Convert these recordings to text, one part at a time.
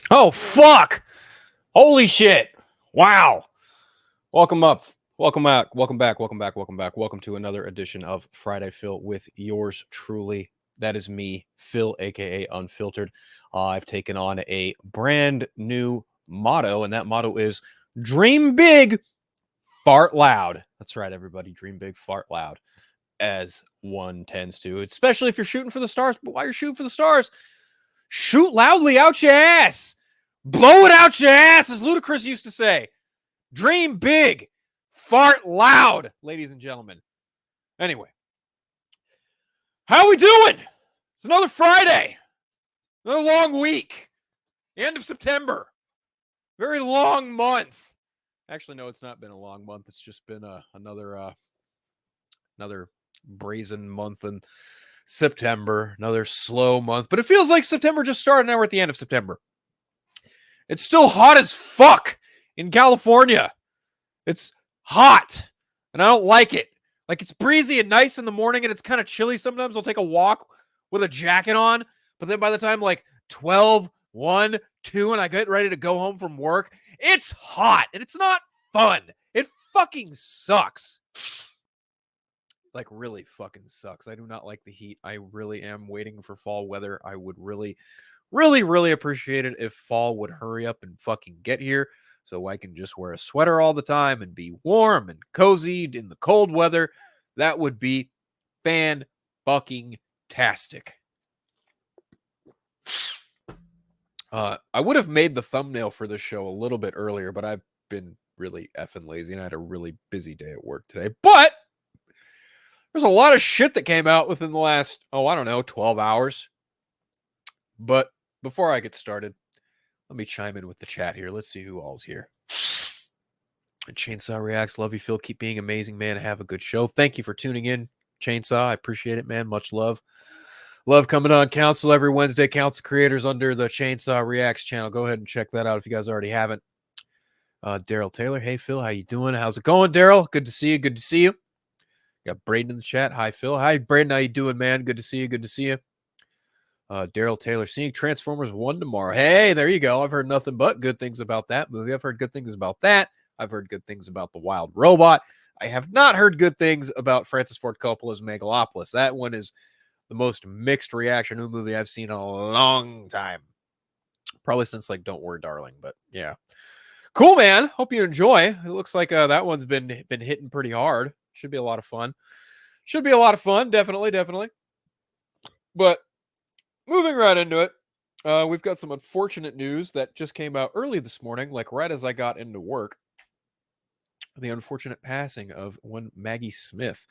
Oh, fuck! Holy shit! Wow! Welcome up. Welcome back. Welcome back. Welcome back. Welcome back. Welcome to another edition of Friday Phil with yours truly. That is me, Phil, aka Unfiltered. I've taken on a brand new motto, and that motto is dream big, fart loud. That's right, everybody. Dream big, fart loud, as one tends to, especially if you're shooting for the stars. But while you're shooting for the stars, shoot loudly out your ass. Blow it out your ass, as Ludacris used to say. Dream big. Fart loud, ladies and gentlemen. Anyway, how we doing? It's another Friday. Another long week. The end of September. Very long month. Actually, no, it's not been a long month. It's just been another brazen month in September. Another slow month. But it feels like September just started. Now we're at the end of September. It's still hot as fuck in California. It's hot, and I don't like it. Like, it's breezy and nice in the morning, and it's kind of chilly sometimes. I'll take a walk with a jacket on, but then by the time, like, 12, 1, 2, and I get ready to go home from work, it's hot, and it's not fun. It fucking sucks. Like, really fucking sucks. I do not like the heat. I really am waiting for fall weather. I would really, really, really appreciate it if fall would hurry up and fucking get here, so I can just wear a sweater all the time and be warm and cozy in the cold weather. That would be fan-fucking-tastic. I would have made the thumbnail for this show a little bit earlier, but I've been really effing lazy, and I had a really busy day at work today. But there's a lot of shit that came out within the last, 12 hours. But before I get started, let me chime in with the chat here. Let's see who all's here. Chainsaw Reacts. Love you, Phil. Keep being amazing, man. Have a good show. Thank you for tuning in, Chainsaw. I appreciate it, man. Much love. Love coming on Council every Wednesday. Council creators under the Chainsaw Reacts channel. Go ahead and check that out if you guys already haven't. Daryl Taylor. Hey, Phil. How you doing? How's it going, Daryl? Good to see you. Good to see you. Got Braden in the chat. Hi, Phil. Hi, Braden. How you doing, man? Good to see you. Good to see you. Daryl Taylor, seeing Transformers 1 tomorrow. Hey, there you go. I've heard nothing but good things about that movie. I've heard good things about that. I've heard good things about The Wild Robot. I have not heard good things about Francis Ford Coppola's Megalopolis. That one is the most mixed reaction to a movie I've seen in a long time. Probably since, like, Don't Worry, Darling. But, yeah. Cool, man. Hope you enjoy. It looks like that one's been hitting pretty hard. Should be a lot of fun. Should be a lot of fun. Definitely, definitely. But moving right into it, we've got some unfortunate news that just came out early this morning, like right as I got into work. The unfortunate passing of one Maggie Smith.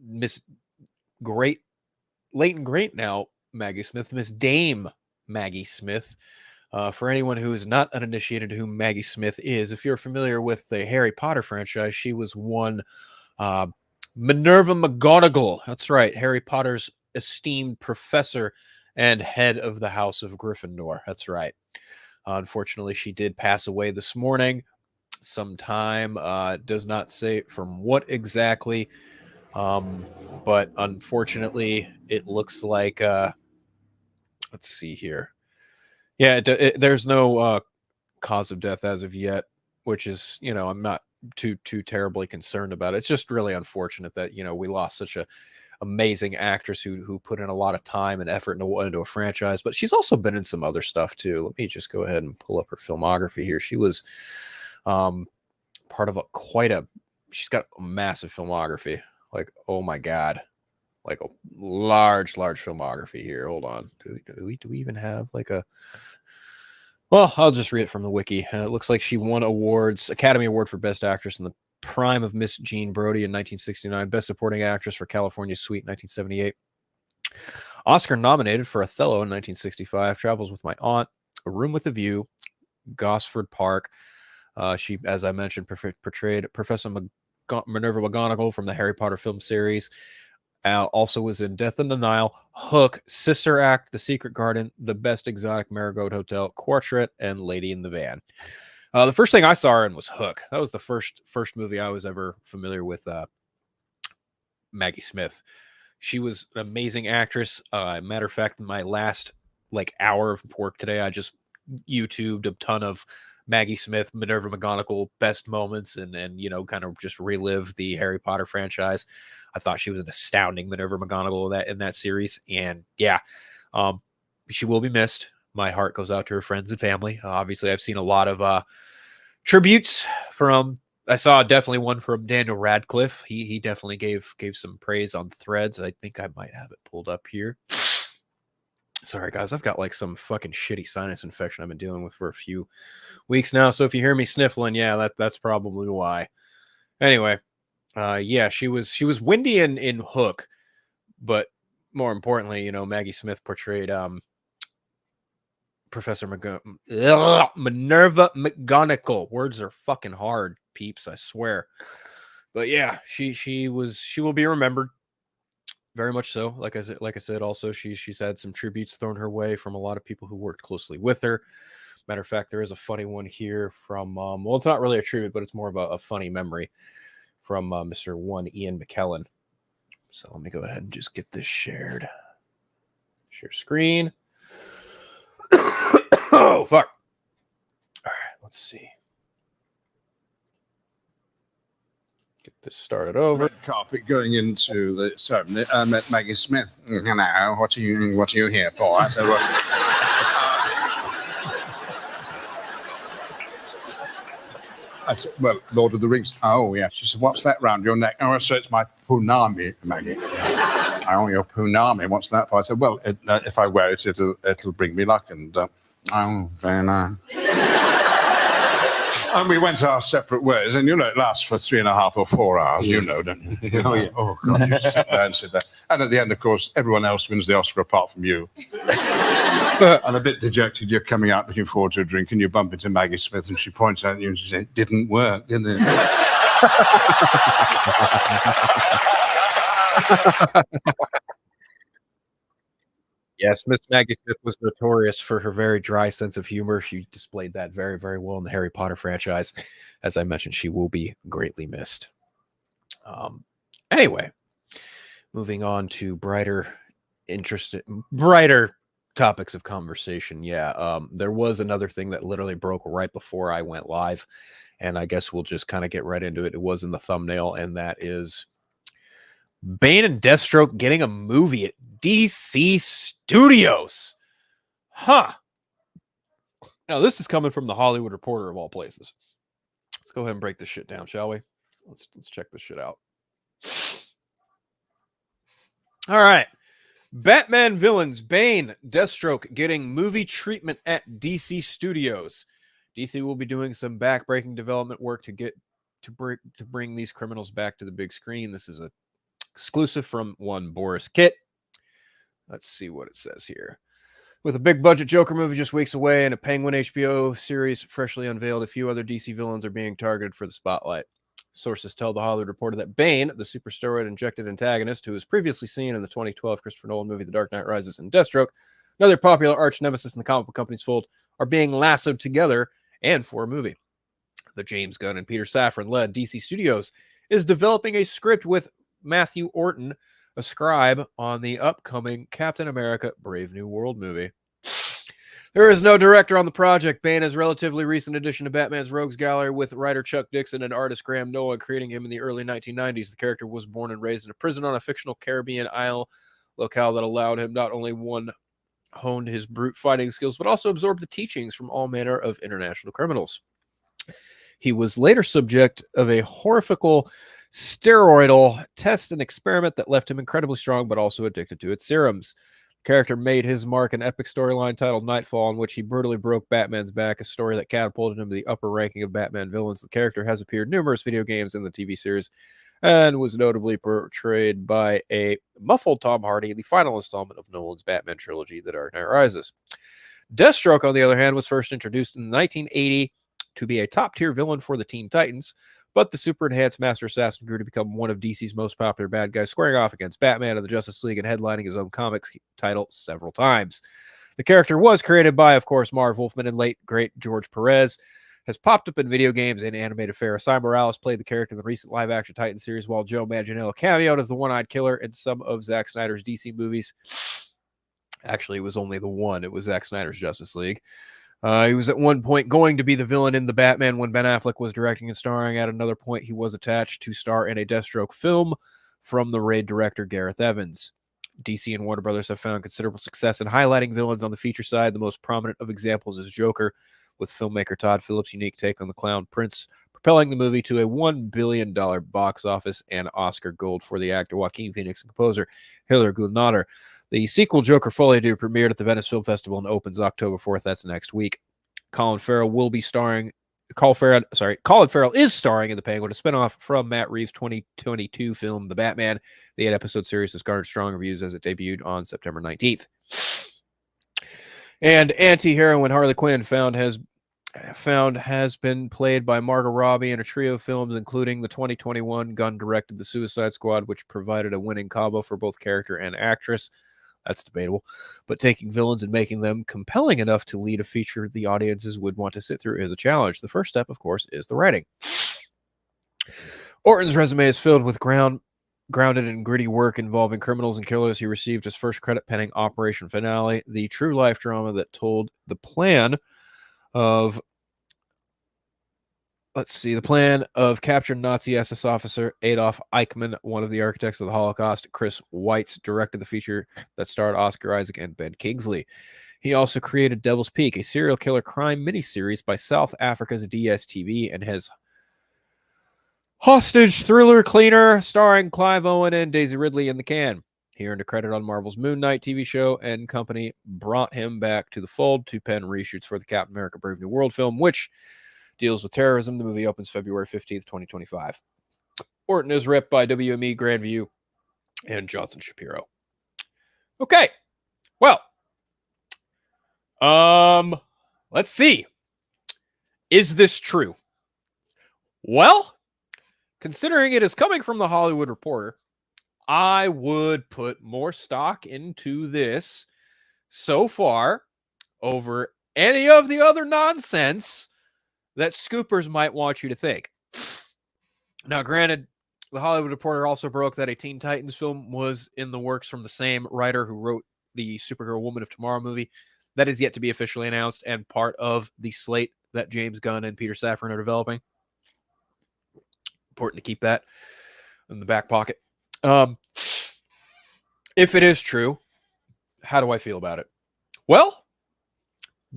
Miss Great, late and great now, Maggie Smith, Miss Dame Maggie Smith. For anyone who is not uninitiated to who Maggie Smith is, if you're familiar with the Harry Potter franchise, she was one Minerva McGonagall. That's right, Harry Potter's esteemed professor and head of the House of Gryffindor. That's right. Unfortunately, she did pass away this morning. Sometime does not say from what exactly, but unfortunately, it looks like. Let's see here. Yeah, there's no cause of death as of yet, which is, I'm not too terribly concerned about it. It's just really unfortunate that we lost such a amazing actress who put in a lot of time and effort into a franchise. But she's also been in some other stuff too. Let me just go ahead and pull up her filmography here. She was part of she's got a massive filmography. Like, oh my god, like a large filmography here. Hold on, do we even have like a? Well, I'll just read it from the wiki. It looks like she won Academy Award for Best Actress in the prime of Miss Jean Brodie in 1969, Best Supporting Actress for California Suite in 1978, Oscar nominated for Othello in 1965, Travels with My Aunt, A Room with a View, Gosford Park. She, as I mentioned, portrayed Professor Minerva McGonagall from the Harry Potter film series. Also was in Death in the Nile, Hook, Sister Act, The Secret Garden, The Best Exotic Marigold Hotel, Quartet, and Lady in the Van. The first thing I saw her in was Hook. That was the first movie I was ever familiar with Maggie Smith. She was an amazing actress. Matter of fact, in my last hour of work today, I just YouTubed a ton of Maggie Smith, Minerva McGonagall best moments, and you know, kind of just relive the Harry Potter franchise. I thought she was an astounding Minerva McGonagall in that series, and yeah, she will be missed. My heart goes out to her friends and family. Obviously, I've seen a lot of tributes from. I saw definitely one from Daniel Radcliffe. He definitely gave some praise on Threads. I think I might have it pulled up here. Sorry, guys. I've got like some fucking shitty sinus infection I've been dealing with for a few weeks now. So if you hear me sniffling, yeah, that's probably why. Anyway, yeah, she was windy in Hook, but more importantly, you know, Maggie Smith portrayed Professor Minerva McGonagall. Words are fucking hard, peeps, I swear. But yeah, she will be remembered. Very much so. Like I said, also she's had some tributes thrown her way from a lot of people who worked closely with her. Matter of fact, there is a funny one here from well, it's not really a tribute, but it's more of a funny memory from Mr. One Ian McKellen. So let me go ahead and just get this shared. Share screen. Oh fuck. All right, let's see. Get this started over. Red carpet going into the ceremony. I met Maggie Smith. Hello, what are you here for? I said, well, Lord of the Rings. Oh, yeah. She said, what's that round your neck? Oh, so it's my punami, Maggie. Oh, your punami. What's that for? I said, well, if I wear it, it'll bring me luck. And oh, very nice. And we went our separate ways, and you know it lasts for 3.5 or 4 hours, you know, don't you? Oh, yeah. Oh, God, you sit there and sit there. And at the end, of course, everyone else wins the Oscar apart from you. And a bit dejected, you're coming out looking forward to a drink, and you bump into Maggie Smith, and she points out at you and she says, it didn't work, did it? Yes, Miss Maggie Smith was notorious for her very dry sense of humor. She displayed that very, very well in the Harry Potter franchise. As I mentioned, she will be greatly missed. Anyway, moving on to brighter topics of conversation. Yeah, there was another thing that literally broke right before I went live, and I guess we'll just kind of get right into it. It was in the thumbnail, and that is Bane and Deathstroke getting a movie at DC Studios. Huh. Now, this is coming from the Hollywood Reporter of all places. Let's go ahead and break this shit down, shall we? Let's check this shit out. All right. Batman villains Bane, Deathstroke getting movie treatment at DC Studios. DC will be doing some back-breaking development work to bring these criminals back to the big screen. This is a exclusive from one Boris Kitt. Let's see what it says here. With a big budget Joker movie just weeks away and a Penguin HBO series freshly unveiled, a few other DC villains are being targeted for the spotlight. Sources tell the Hollywood Reporter that Bane, the super steroid-injected antagonist who was previously seen in the 2012 Christopher Nolan movie The Dark Knight Rises, and Deathstroke, another popular arch nemesis in the comic book company's fold, are being lassoed together and for a movie. The James Gunn and Peter Safran-led DC Studios is developing a script with Matthew Orton, a scribe on the upcoming Captain America Brave New World movie. There is no director on the project. Bane is a relatively recent addition to Batman's Rogues Gallery, with writer Chuck Dixon and artist Graham Noah creating him in the early 1990s. The character was born and raised in a prison on a fictional Caribbean isle locale that allowed him not only honed his brute fighting skills, but also absorbed the teachings from all manner of international criminals. He was later subject of a horrifical steroidal test and experiment that left him incredibly strong, but also addicted to its serums. The character made his mark in an epic storyline titled Nightfall, in which he brutally broke Batman's back, a story that catapulted him to the upper ranking of Batman villains. The character has appeared in numerous video games and the TV series, and was notably portrayed by a muffled Tom Hardy in the final installment of Nolan's Batman trilogy, The Dark Knight Rises. Deathstroke, on the other hand, was first introduced in 1980 to be a top-tier villain for the Teen Titans, but the super-enhanced Master Assassin grew to become one of DC's most popular bad guys, squaring off against Batman and the Justice League and headlining his own comics title several times. The character was created by, of course, Marv Wolfman and late, great George Perez, has popped up in video games and animated fare. Cy Morales played the character in the recent live-action Titan series, while Joe Manganiello cameoed as the One-Eyed Killer in some of Zack Snyder's DC movies. Actually, it was only the one. It was Zack Snyder's Justice League. He was at one point going to be the villain in The Batman when Ben Affleck was directing and starring. At another point, he was attached to star in a Deathstroke film from the Raid director Gareth Evans. DC and Warner Brothers have found considerable success in highlighting villains on the feature side. The most prominent of examples is Joker, with filmmaker Todd Phillips' unique take on the clown prince, propelling the movie to a $1 billion box office and Oscar Gold for the actor Joaquin Phoenix and composer Hilary Guðnadóttir. The sequel, Joker Folie à Deux, premiered at the Venice Film Festival and opens October 4th. That's next week. Colin Farrell is starring in The Penguin, a spinoff from Matt Reeves' 2022 film The Batman. The 8-episode series has garnered strong reviews as it debuted on September 19th. And anti-heroine Harley Quinn has been played by Margot Robbie in a trio of films, including the 2021 Gunn-directed The Suicide Squad, which provided a winning combo for both character and actress. That's debatable. But taking villains and making them compelling enough to lead a feature the audiences would want to sit through is a challenge. The first step, of course, is the writing. Orton's resume is filled with grounded and gritty work involving criminals and killers. He received his first credit penning Operation Finale, the true-life drama that told the plan of captured Nazi SS officer Adolf Eichmann, one of the architects of the Holocaust. Chris Weitz directed the feature that starred Oscar Isaac and Ben Kingsley. He also created Devil's Peak, a serial killer crime miniseries by South Africa's DSTV, and his hostage thriller Cleaner, starring Clive Owen and Daisy Ridley in the can. He earned a credit on Marvel's Moon Knight TV show, and company brought him back to the fold to pen reshoots for the Captain America Brave New World film, which deals with terrorism. The movie opens February 15th, 2025. Orton is repped by WME, Grandview, and Johnson Shapiro. Okay. Well, let's see. Is this true? Well, considering it is coming from the Hollywood Reporter, I would put more stock into this so far over any of the other nonsense that scoopers might want you to think. Now, granted, the Hollywood Reporter also broke that a Teen Titans film was in the works from the same writer who wrote the Superhero Woman of Tomorrow movie. That is yet to be officially announced and part of the slate that James Gunn and Peter Safran are developing. Important to keep that in the back pocket. If it is true, how do I feel about it? Well,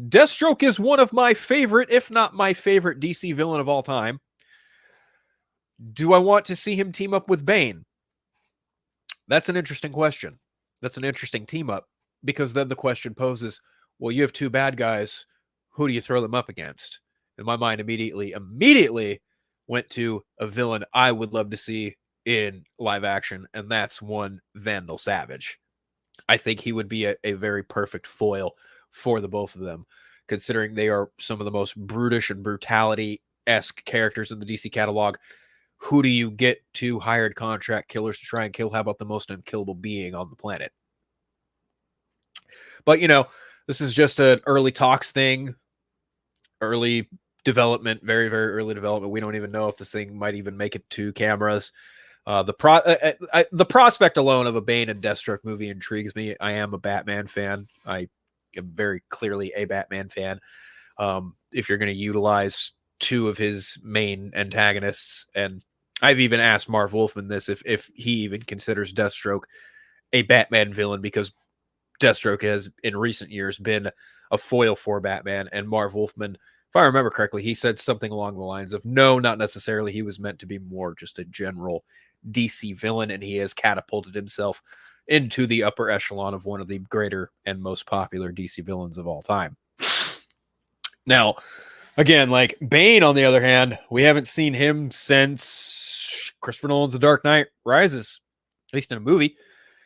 Deathstroke is one of my favorite, if not my favorite, DC villain of all time. Do I want to see him team up with Bane? That's an interesting question. That's an interesting team up, because then the question poses, well, you have two bad guys. Who do you throw them up against? And my mind immediately went to a villain I would love to see in live action, and that's one Vandal Savage. I think he would be a very perfect foil for the both of them, considering they are some of the most brutish and brutality-esque characters in the DC catalog. Who do you get two hired contract killers to try and kill? How about the most unkillable being on the planet? But, this is just an early talks thing, early development, very, very early development. We don't even know if this thing might even make it to cameras. The prospect alone of a Bane and Deathstroke movie intrigues me. I am a Batman fan. I am very clearly a Batman fan. If you're going to utilize two of his main antagonists, and I've even asked Marv Wolfman this, if he even considers Deathstroke a Batman villain, because Deathstroke has in recent years been a foil for Batman. And Marv Wolfman, if I remember correctly, he said something along the lines of, no, not necessarily. He was meant to be more just a general DC villain, and he has catapulted himself into the upper echelon of one of the greater and most popular DC villains of all time. Now, again, like Bane, on the other hand, we haven't seen him since Christopher Nolan's The Dark Knight Rises, at least in a movie.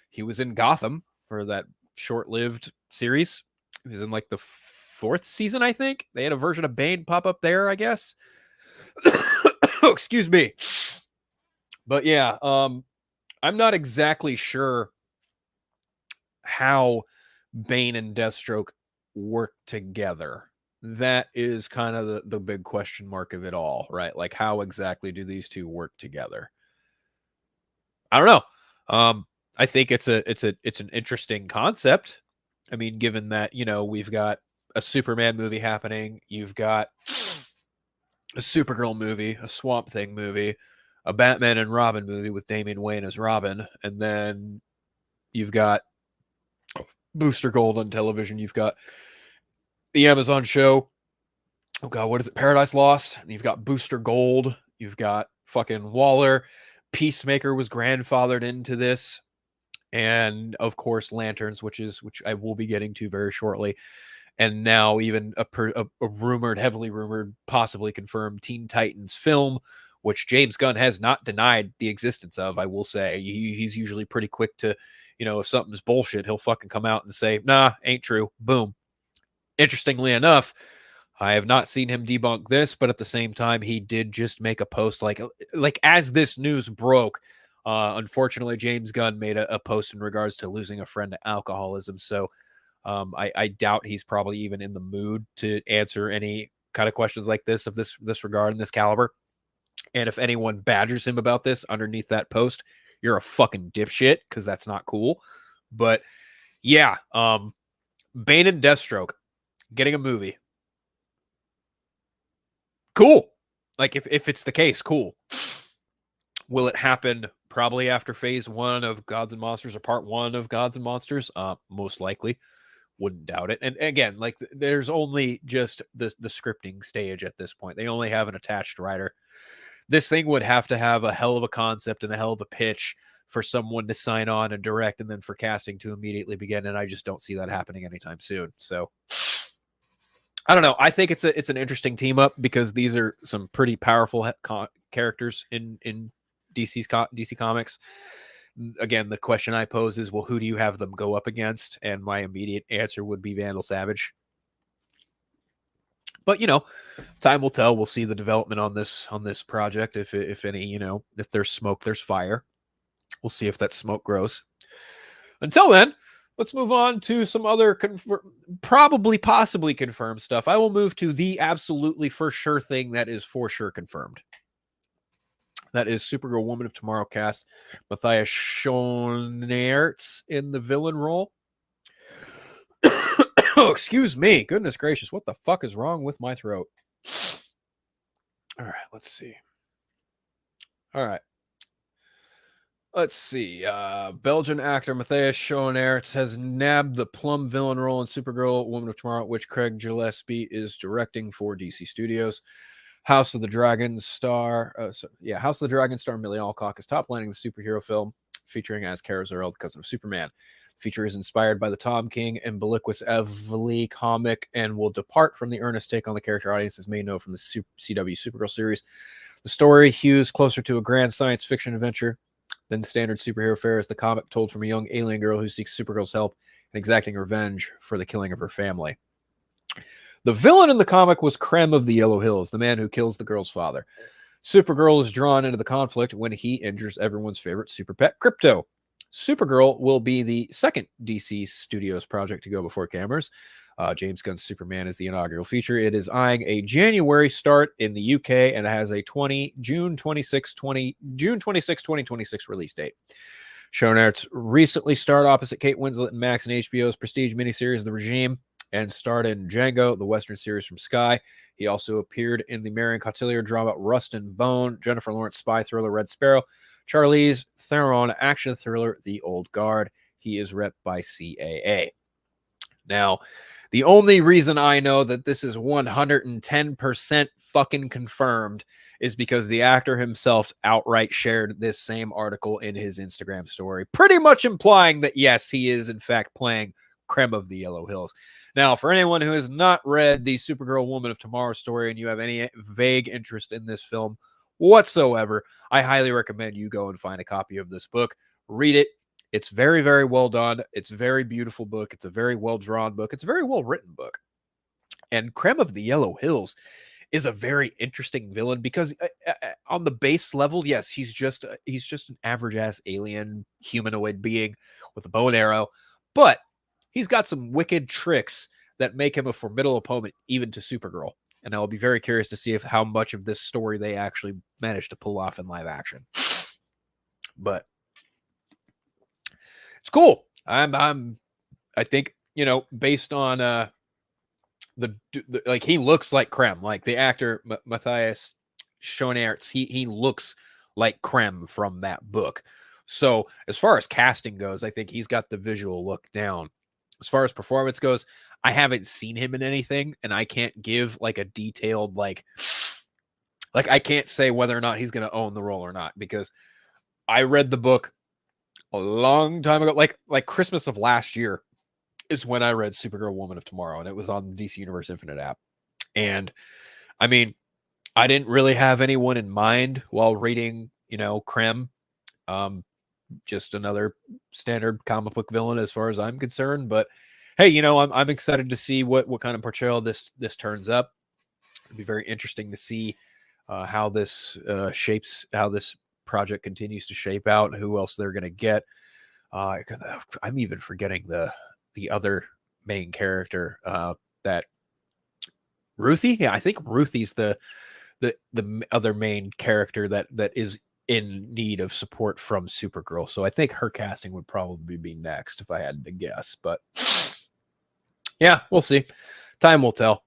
He was in Gotham for that short-lived series. He was in like the 4th season, I think. They had a version of Bane pop up there, I guess. Oh, excuse me. But yeah, I'm not exactly sure how Bane and Deathstroke work together. That is kind of the big question mark of it all, right? Like, how exactly do these two work together? I don't know. I think it's an interesting concept. I mean, given that, we've got a Superman movie happening. You've got a Supergirl movie, a Swamp Thing movie, a Batman and Robin movie with Damian Wayne as Robin, and then you've got Booster Gold on television. You've got the Amazon show. Oh God, what is it? Paradise Lost. And you've got Booster Gold. You've got fucking Waller. Peacemaker was grandfathered into this, and of course Lanterns, which I will be getting to very shortly. And now even a rumored, heavily rumored, possibly confirmed Teen Titans film, which James Gunn has not denied the existence of. I will say he's usually pretty quick to, if something's bullshit, he'll fucking come out and say, nah, ain't true. Boom. Interestingly enough, I have not seen him debunk this, but at the same time, he did just make a post like as this news broke. Unfortunately, James Gunn made a post in regards to losing a friend to alcoholism. So I doubt he's probably even in the mood to answer any kind of questions like this of this regard and this caliber. And if anyone badgers him about this underneath that post, you're a fucking dipshit, because that's not cool. But yeah, Bane and Deathstroke getting a movie. Cool. Like if it's the case, cool. Will it happen probably after phase 1 of Gods and Monsters, or part 1 of Gods and Monsters? Most likely. Wouldn't doubt it. And again, like, there's only just the scripting stage at this point. They only have an attached writer. This thing would have to have a hell of a concept and a hell of a pitch for someone to sign on and direct, and then for casting to immediately begin. And I just don't see that happening anytime soon. So I don't know. I think it's an interesting team up, because these are some pretty powerful characters in DC Comics. Again, the question I pose is, well, who do you have them go up against? And my immediate answer would be Vandal Savage. But time will tell. We'll see the development on this project. If any, if there's smoke, there's fire. We'll see if that smoke grows. Until then, let's move on to some other possibly confirmed stuff. I will move to the absolutely for sure thing that is for sure confirmed. That is Supergirl Woman of Tomorrow cast Matthias Schoenaerts in the villain role. Oh, excuse me. Goodness gracious. What the fuck is wrong with my throat? All right, let's see. All right. Let's see. Belgian actor Matthias Schoenaerts has nabbed the plum villain role in Supergirl Woman of Tomorrow, which Craig Gillespie is directing for DC Studios. House of the Dragon star Millie Alcock is top lining the superhero film, featuring as Kara Zor-El, the cousin of Superman. The feature is inspired by the Tom King and Umbiliquous Evely comic, and will depart from the earnest take on the character audiences may know from the CW Supergirl series. The story hews closer to a grand science fiction adventure than standard superhero fare, as the comic told from a young alien girl who seeks Supergirl's help and exacting revenge for the killing of her family. The villain in the comic was Krem of the Yellow Hills, the man who kills the girl's father. Supergirl is drawn into the conflict when he injures everyone's favorite super pet, Crypto. Supergirl will be the second DC Studios project to go before cameras. James Gunn's Superman is the inaugural feature. It is eyeing a January start in the UK, and it has a June 26, 2026 release date. Schoenaerts recently starred opposite Kate Winslet and Max in HBO's prestige miniseries The Regime, and starred in Django, the Western series from Sky. He also appeared in the Marion Cotillard drama Rust and Bone, Jennifer Lawrence spy thriller Red Sparrow, Charlize Theron action thriller The Old Guard. He is rep by CAA. Now, the only reason I know that this is 110% fucking confirmed is because the actor himself outright shared this same article in his Instagram story, pretty much implying that, yes, he is in fact playing Krem of the Yellow Hills. Now, for anyone who has not read the Supergirl Woman of Tomorrow story and you have any vague interest in this film whatsoever, I highly recommend you go and find a copy of this book. Read it. It's very, very well done. It's a very beautiful book. It's a very well-drawn book. It's a very well-written book. And Krem of the Yellow Hills is a very interesting villain because on the base level, yes, he's just an average-ass alien humanoid being with a bow and arrow, but he's got some wicked tricks that make him a formidable opponent even to Supergirl. And I'll be very curious to see how much of this story they actually managed to pull off in live action. But it's cool. I think, based on like he looks like Krem, like the actor Matthias Schoenaerts. He looks like Krem from that book. So as far as casting goes, I think he's got the visual look down. As far as performance goes, I haven't seen him in anything, and I can't give like a detailed like I can't say whether or not he's going to own the role or not, because I read the book a long time ago, like Christmas of last year is when I read Supergirl Woman of Tomorrow, and it was on the DC Universe Infinite app. And I mean, I didn't really have anyone in mind while reading, Krem. Just another standard comic book villain as far as I'm concerned. But hey, I'm excited to see what kind of portrayal this turns up. It'd be very interesting to see how this how this project continues to shape out, and who else they're going to get. I'm even forgetting the other main character, that Ruthie. Yeah, I think Ruthie's the other main character that is in need of support from Supergirl. So I think her casting would probably be next if I had to guess. But yeah, we'll see. Time will tell.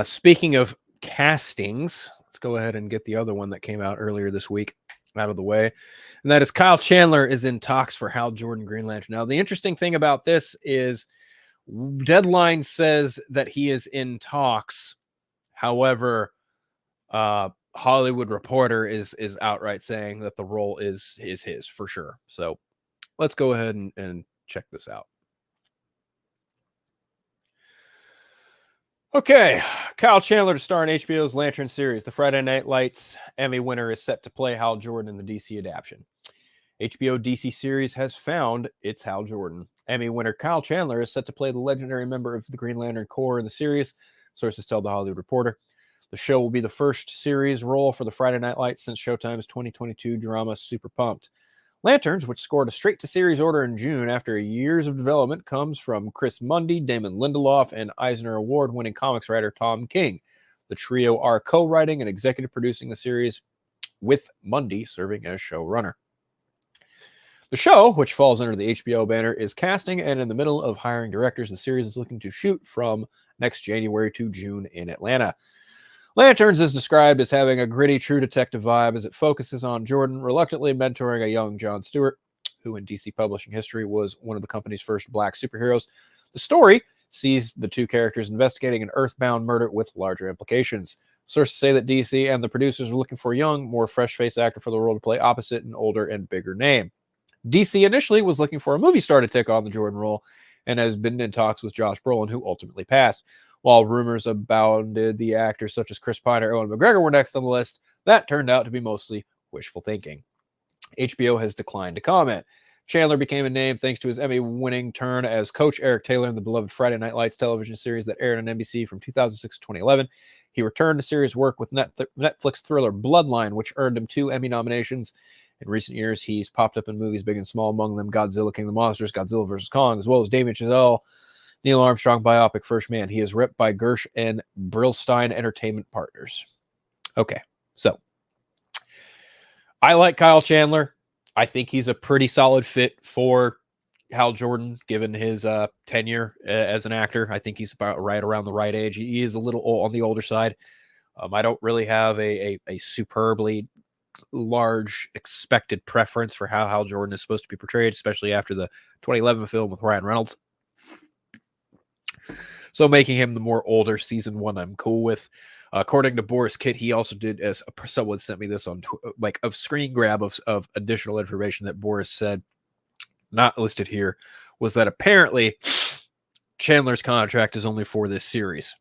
Speaking of castings, let's go ahead and get the other one that came out earlier this week out of the way. And that is Kyle Chandler is in talks for Hal Jordan Green Lantern. Now, the interesting thing about this is Deadline says that he is in talks. However, Hollywood Reporter is outright saying that the role is his for sure. So let's go ahead and check this out. Okay, Kyle Chandler to star in HBO's Lantern series. The Friday Night Lights Emmy winner is set to play Hal Jordan in the DC adaptation. HBO DC series has found its Hal Jordan. Emmy winner Kyle Chandler is set to play the legendary member of the Green Lantern Corps in the series, sources tell The Hollywood Reporter. The show will be the first series role for the Friday Night Lights since Showtime's 2022 drama Super Pumped. Lanterns, which scored a straight-to-series order in June after years of development, comes from Chris Mundy, Damon Lindelof, and Eisner Award-winning comics writer Tom King. The trio are co-writing and executive producing the series, with Mundy serving as showrunner. The show, which falls under the HBO banner, is casting and in the middle of hiring directors. The series is looking to shoot from next January to June in Atlanta. Lanterns is described as having a gritty True Detective vibe as it focuses on Jordan reluctantly mentoring a young John Stewart, who in DC publishing history was one of the company's first black superheroes. The story sees the two characters investigating an earthbound murder with larger implications. Sources say that DC and the producers are looking for a young, more fresh-faced actor for the role to play opposite an older and bigger name. DC initially was looking for a movie star to take on the Jordan role and has been in talks with Josh Brolin, who ultimately passed. While rumors abounded the actors such as Chris Pine or Ewan McGregor were next on the list, that turned out to be mostly wishful thinking. HBO has declined to comment. Chandler became a name thanks to his Emmy-winning turn as Coach Eric Taylor in the beloved Friday Night Lights television series that aired on NBC from 2006 to 2011. He returned to series work with Netflix thriller Bloodline, which earned him 2 Emmy nominations. In recent years, he's popped up in movies big and small, among them Godzilla King of the Monsters, Godzilla vs. Kong, as well as Damien Chazelle, Neil Armstrong biopic First Man. He is ripped by Gersh and Brillstein Entertainment Partners. Okay, so I like Kyle Chandler. I think he's a pretty solid fit for Hal Jordan, given his tenure as an actor. I think he's about right around the right age. He is a little on the older side. I don't really have a superbly large expected preference for how Hal Jordan is supposed to be portrayed, especially after the 2011 film with Ryan Reynolds. So making him the more older season 1, I'm cool with. According to Boris Kitt, he also did, as someone sent me this on like a screen grab of additional information that Boris said, not listed here, was that apparently Chandler's contract is only for this series.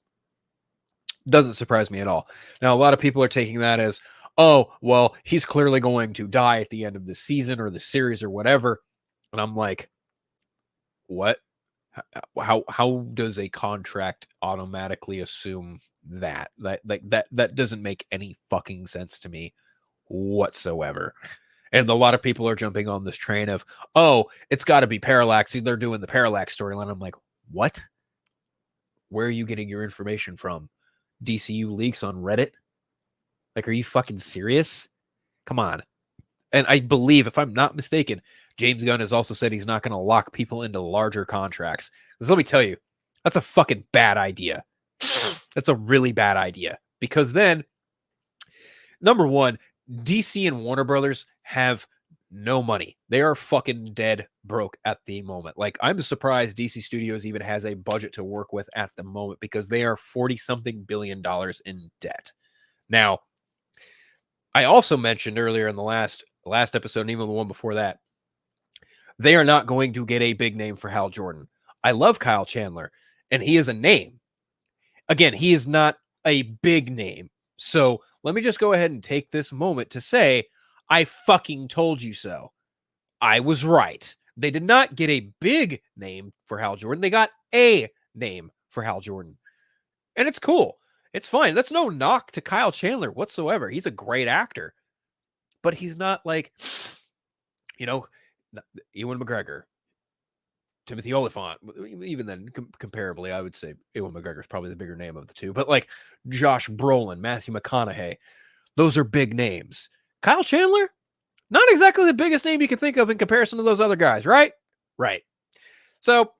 Doesn't surprise me at all. Now, a lot of people are taking that as, oh, well, he's clearly going to die at the end of the season or the series or whatever. And I'm like, what? How does a contract automatically assume that? That doesn't make any fucking sense to me whatsoever. And a lot of people are jumping on this train of, oh, it's got to be Parallax. They're doing the Parallax storyline. I'm like, what? Where are you getting your information from? DCU leaks on Reddit? Like, are you fucking serious? Come on. And I believe, if I'm not mistaken, James Gunn has also said he's not going to lock people into larger contracts. Because let me tell you, that's a fucking bad idea. That's a really bad idea, because then, number one, DC and Warner Brothers have no money. They are fucking dead broke at the moment. Like, I'm surprised DC Studios even has a budget to work with at the moment, because they are 40-something billion in debt. Now, I also mentioned earlier in the last episode, and even the one before that, they are not going to get a big name for Hal Jordan. I love Kyle Chandler, and he is a name. Again, he is not a big name. So let me just go ahead and take this moment to say, I fucking told you so. I was right. They did not get a big name for Hal Jordan. They got a name for Hal Jordan. And it's cool. It's fine. That's no knock to Kyle Chandler whatsoever. He's a great actor. But he's not like, Ewan McGregor, Timothy Olyphant. Even then, comparably, I would say Ewan McGregor is probably the bigger name of the two. But like Josh Brolin, Matthew McConaughey, those are big names. Kyle Chandler, not exactly the biggest name you can think of in comparison to those other guys, right? Right. So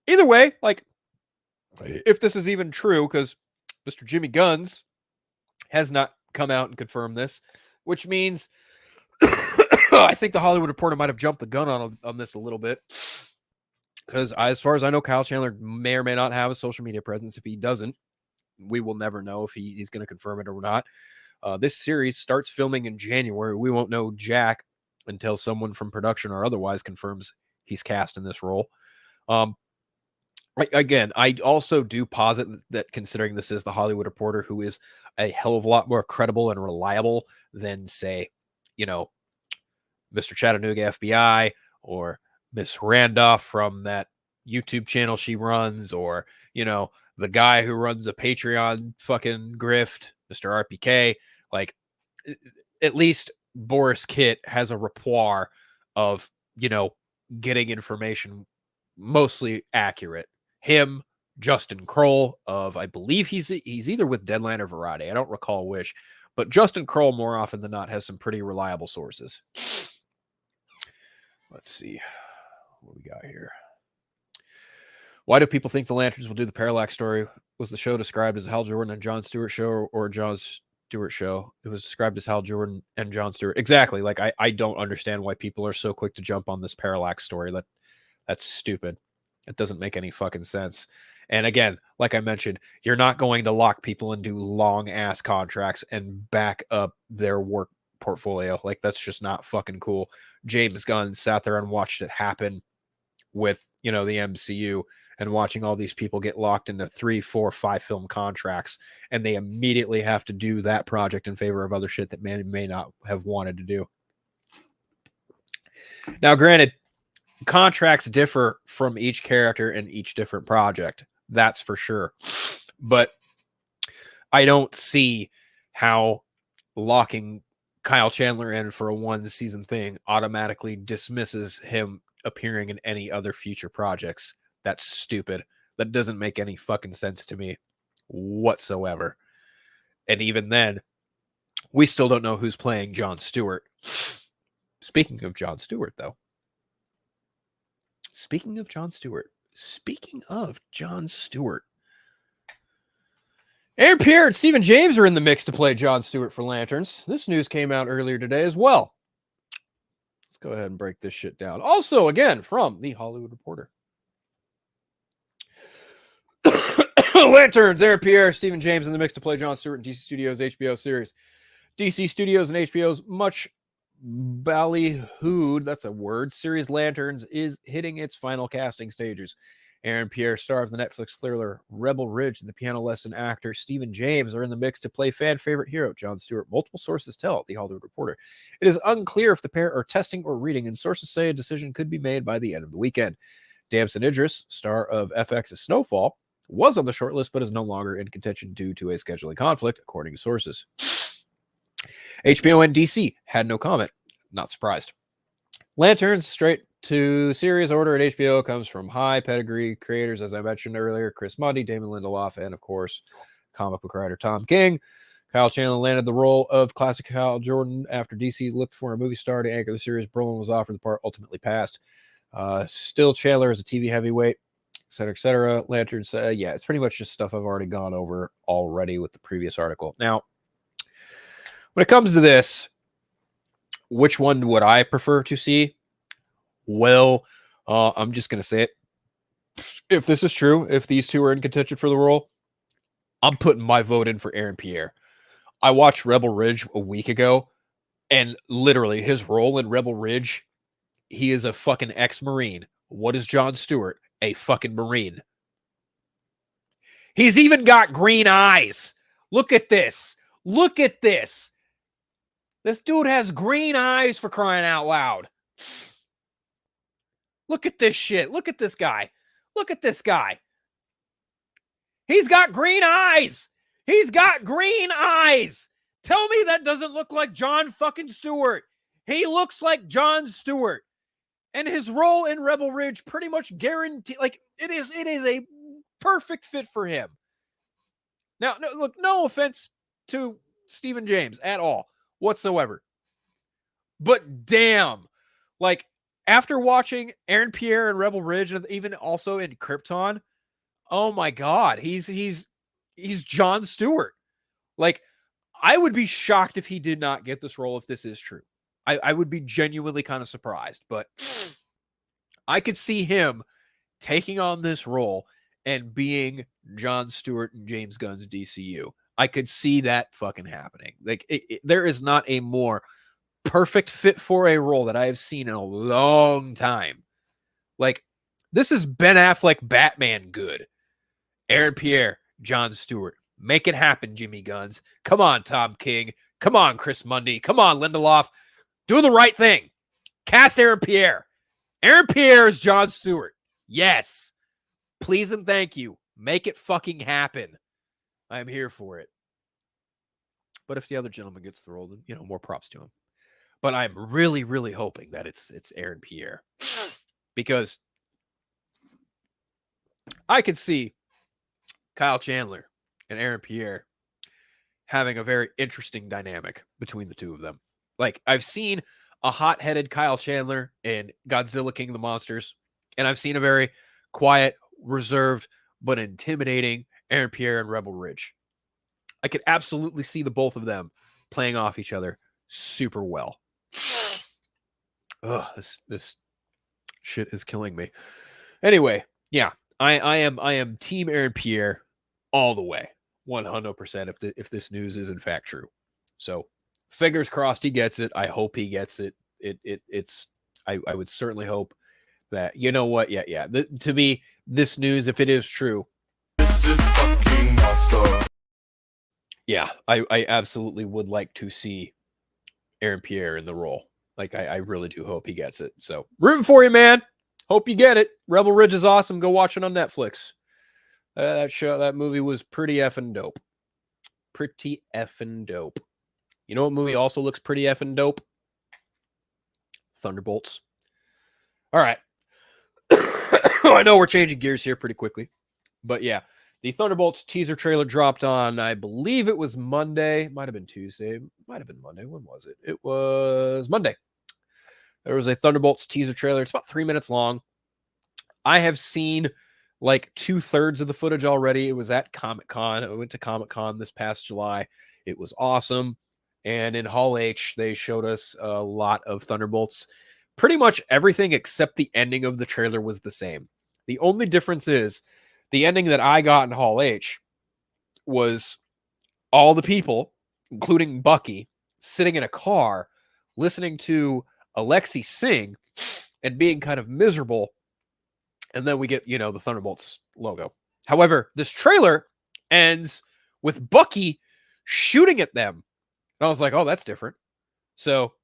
either way, like, if this is even true, because Mr. Jimmy Guns has not come out and confirmed this, which means I think the Hollywood Reporter might have jumped the gun on this a little bit. Because as far as I know, Kyle Chandler may or may not have a social media presence. If he doesn't, we will never know if he's going to confirm it or not. This series starts filming in January. We won't know jack until someone from production or otherwise confirms he's cast in this role. Again, I also do posit that considering this is the Hollywood Reporter, who is a hell of a lot more credible and reliable than, say, Mr. Chattanooga FBI or Miss Randolph from that YouTube channel she runs, or, the guy who runs a Patreon fucking grift, Mr. RPK. Like, at least Boris Kitt has a repertoire of, getting information mostly accurate. Him, Justin Kroll of, I believe he's either with Deadline or Variety. I don't recall which, but Justin Kroll more often than not has some pretty reliable sources. Let's see what we got here. Why do people think the Lanterns will do the Parallax story? Was the show described as a Hal Jordan and Jon Stewart show, or a Jon Stewart show? It was described as Hal Jordan and Jon Stewart. Exactly. Like, I don't understand why people are so quick to jump on this Parallax story. That's stupid. It doesn't make any fucking sense. And again, like I mentioned, you're not going to lock people into long ass contracts and back up their work portfolio. Like, that's just not fucking cool. James Gunn sat there and watched it happen with, the MCU, and watching all these people get locked into 3, 4, 5 film contracts, and they immediately have to do that project in favor of other shit that may not have wanted to do. Now, granted, contracts differ from each character and each different project. That's for sure. But I don't see how locking Kyle Chandler in for a 1-season thing automatically dismisses him appearing in any other future projects. That's stupid. That doesn't make any fucking sense to me whatsoever. And even then, we still don't know who's playing Jon Stewart. Speaking of Jon Stewart, though. Speaking of Jon Stewart. Aaron Pierre and Stephen James are in the mix to play Jon Stewart for Lanterns. This news came out earlier today as well. Let's go ahead and break this shit down. Also, again, from the Hollywood Reporter. Lanterns, Aaron Pierre, Stephen James in the mix to play Jon Stewart in DC Studios' HBO series. DC Studios and HBO's much ballyhooed, that's a word, series Lanterns is hitting its final casting stages. Aaron Pierre, star of the Netflix thriller Rebel Ridge, and the piano lesson actor Stephen James are in the mix to play fan favorite hero Jon Stewart. Multiple sources tell the Hollywood Reporter it is unclear if the pair are testing or reading, and sources say a decision could be made by the end of the weekend. Damson Idris, star of FX's Snowfall, was on the shortlist but is no longer in contention due to a scheduling conflict, according to sources. HBO and DC had no comment. Not surprised. Lanterns, straight to series order at HBO, comes from high pedigree creators, as I mentioned earlier, Chris Mundy, Damon Lindelof, and of course, comic book writer Tom King. Kyle Chandler landed the role of classic Hal Jordan after DC looked for a movie star to anchor the series. Brolin was offered the part, ultimately passed. Still, Chandler is a TV heavyweight. cetera, et cetera. Lanterns, yeah, it's pretty much just stuff I've already gone over already with the previous article. Now, when it comes to this, which one would I prefer to see? Well, I'm just going to say it. If this is true, if these two are in contention for the role, I'm putting my vote in for Aaron Pierre. I watched Rebel Ridge a week ago, and literally his role in Rebel Ridge, he is a fucking ex-Marine. What is Jon Stewart? A fucking Marine. He's even got green eyes. Look at this. Look at this. This dude has green eyes, for crying out loud. Look at this shit. Look at this guy. Look at this guy. He's got green eyes. He's got green eyes. Tell me that doesn't look like Jon fucking Stewart. He looks like Jon Stewart. And his role in Rebel Ridge pretty much guaranteed, like, it is a perfect fit for him. Now, look, no offense to Stephen James at all, whatsoever. But damn, like, after watching Aaron Pierre in Rebel Ridge, and even also in Krypton, oh my God, he's Jon Stewart. Like, I would be shocked if he did not get this role if this is true. I would be genuinely kind of surprised, but I could see him taking on this role and being Jon Stewart and James Gunn's DCU. I could see that fucking happening. Like, there is not a more perfect fit for a role that I have seen in a long time. Like, this is Ben Affleck Batman good. Aaron Pierre, Jon Stewart. Make it happen, Jimmy Guns. Come on, Tom King. Come on, Chris Mundy. Come on, Lindelof. Do the right thing. Cast Aaron Pierre. Aaron Pierre is Jon Stewart. Yes. Please and thank you. Make it fucking happen. I'm here for it. But if the other gentleman gets the role, then, more props to him. But I'm really, really hoping that it's Aaron Pierre. Because I could see Kyle Chandler and Aaron Pierre having a very interesting dynamic between the two of them. Like, I've seen a hot-headed Kyle Chandler in Godzilla King of the Monsters, and I've seen a very quiet, reserved, but intimidating Aaron Pierre in Rebel Ridge. I could absolutely see the both of them playing off each other super well. Ugh, this shit is killing me. Anyway, yeah, I am Team Aaron Pierre all the way, 100%. If this news is in fact true, so fingers crossed he gets it. I hope he gets it. I would certainly hope that, you know what? Yeah. To me, this news, if it is true, this is fucking awesome. Yeah, I absolutely would like to see Aaron Pierre in the role. Like, I really do hope he gets it. So, rooting for you, man. Hope you get it. Rebel Ridge is awesome. Go watch it on Netflix. That movie was pretty effing dope. Pretty effing dope. You know what movie also looks pretty effing dope? Thunderbolts. All right. I know we're changing gears here pretty quickly. But yeah, the Thunderbolts teaser trailer dropped on, I believe it was Monday. Might have been Tuesday. Might have been Monday. When was it? It was Monday. There was a Thunderbolts teaser trailer. It's about 3 minutes long. I have seen like 2/3 of the footage already. It was at Comic-Con. I went to Comic-Con this past July. It was awesome. And in Hall H, they showed us a lot of Thunderbolts. Pretty much everything except the ending of the trailer was the same. The only difference is the ending that I got in Hall H was all the people, including Bucky, sitting in a car, listening to Alexi sing and being kind of miserable. And then we get, the Thunderbolts logo. However, this trailer ends with Bucky shooting at them. And I was like, oh, that's different. So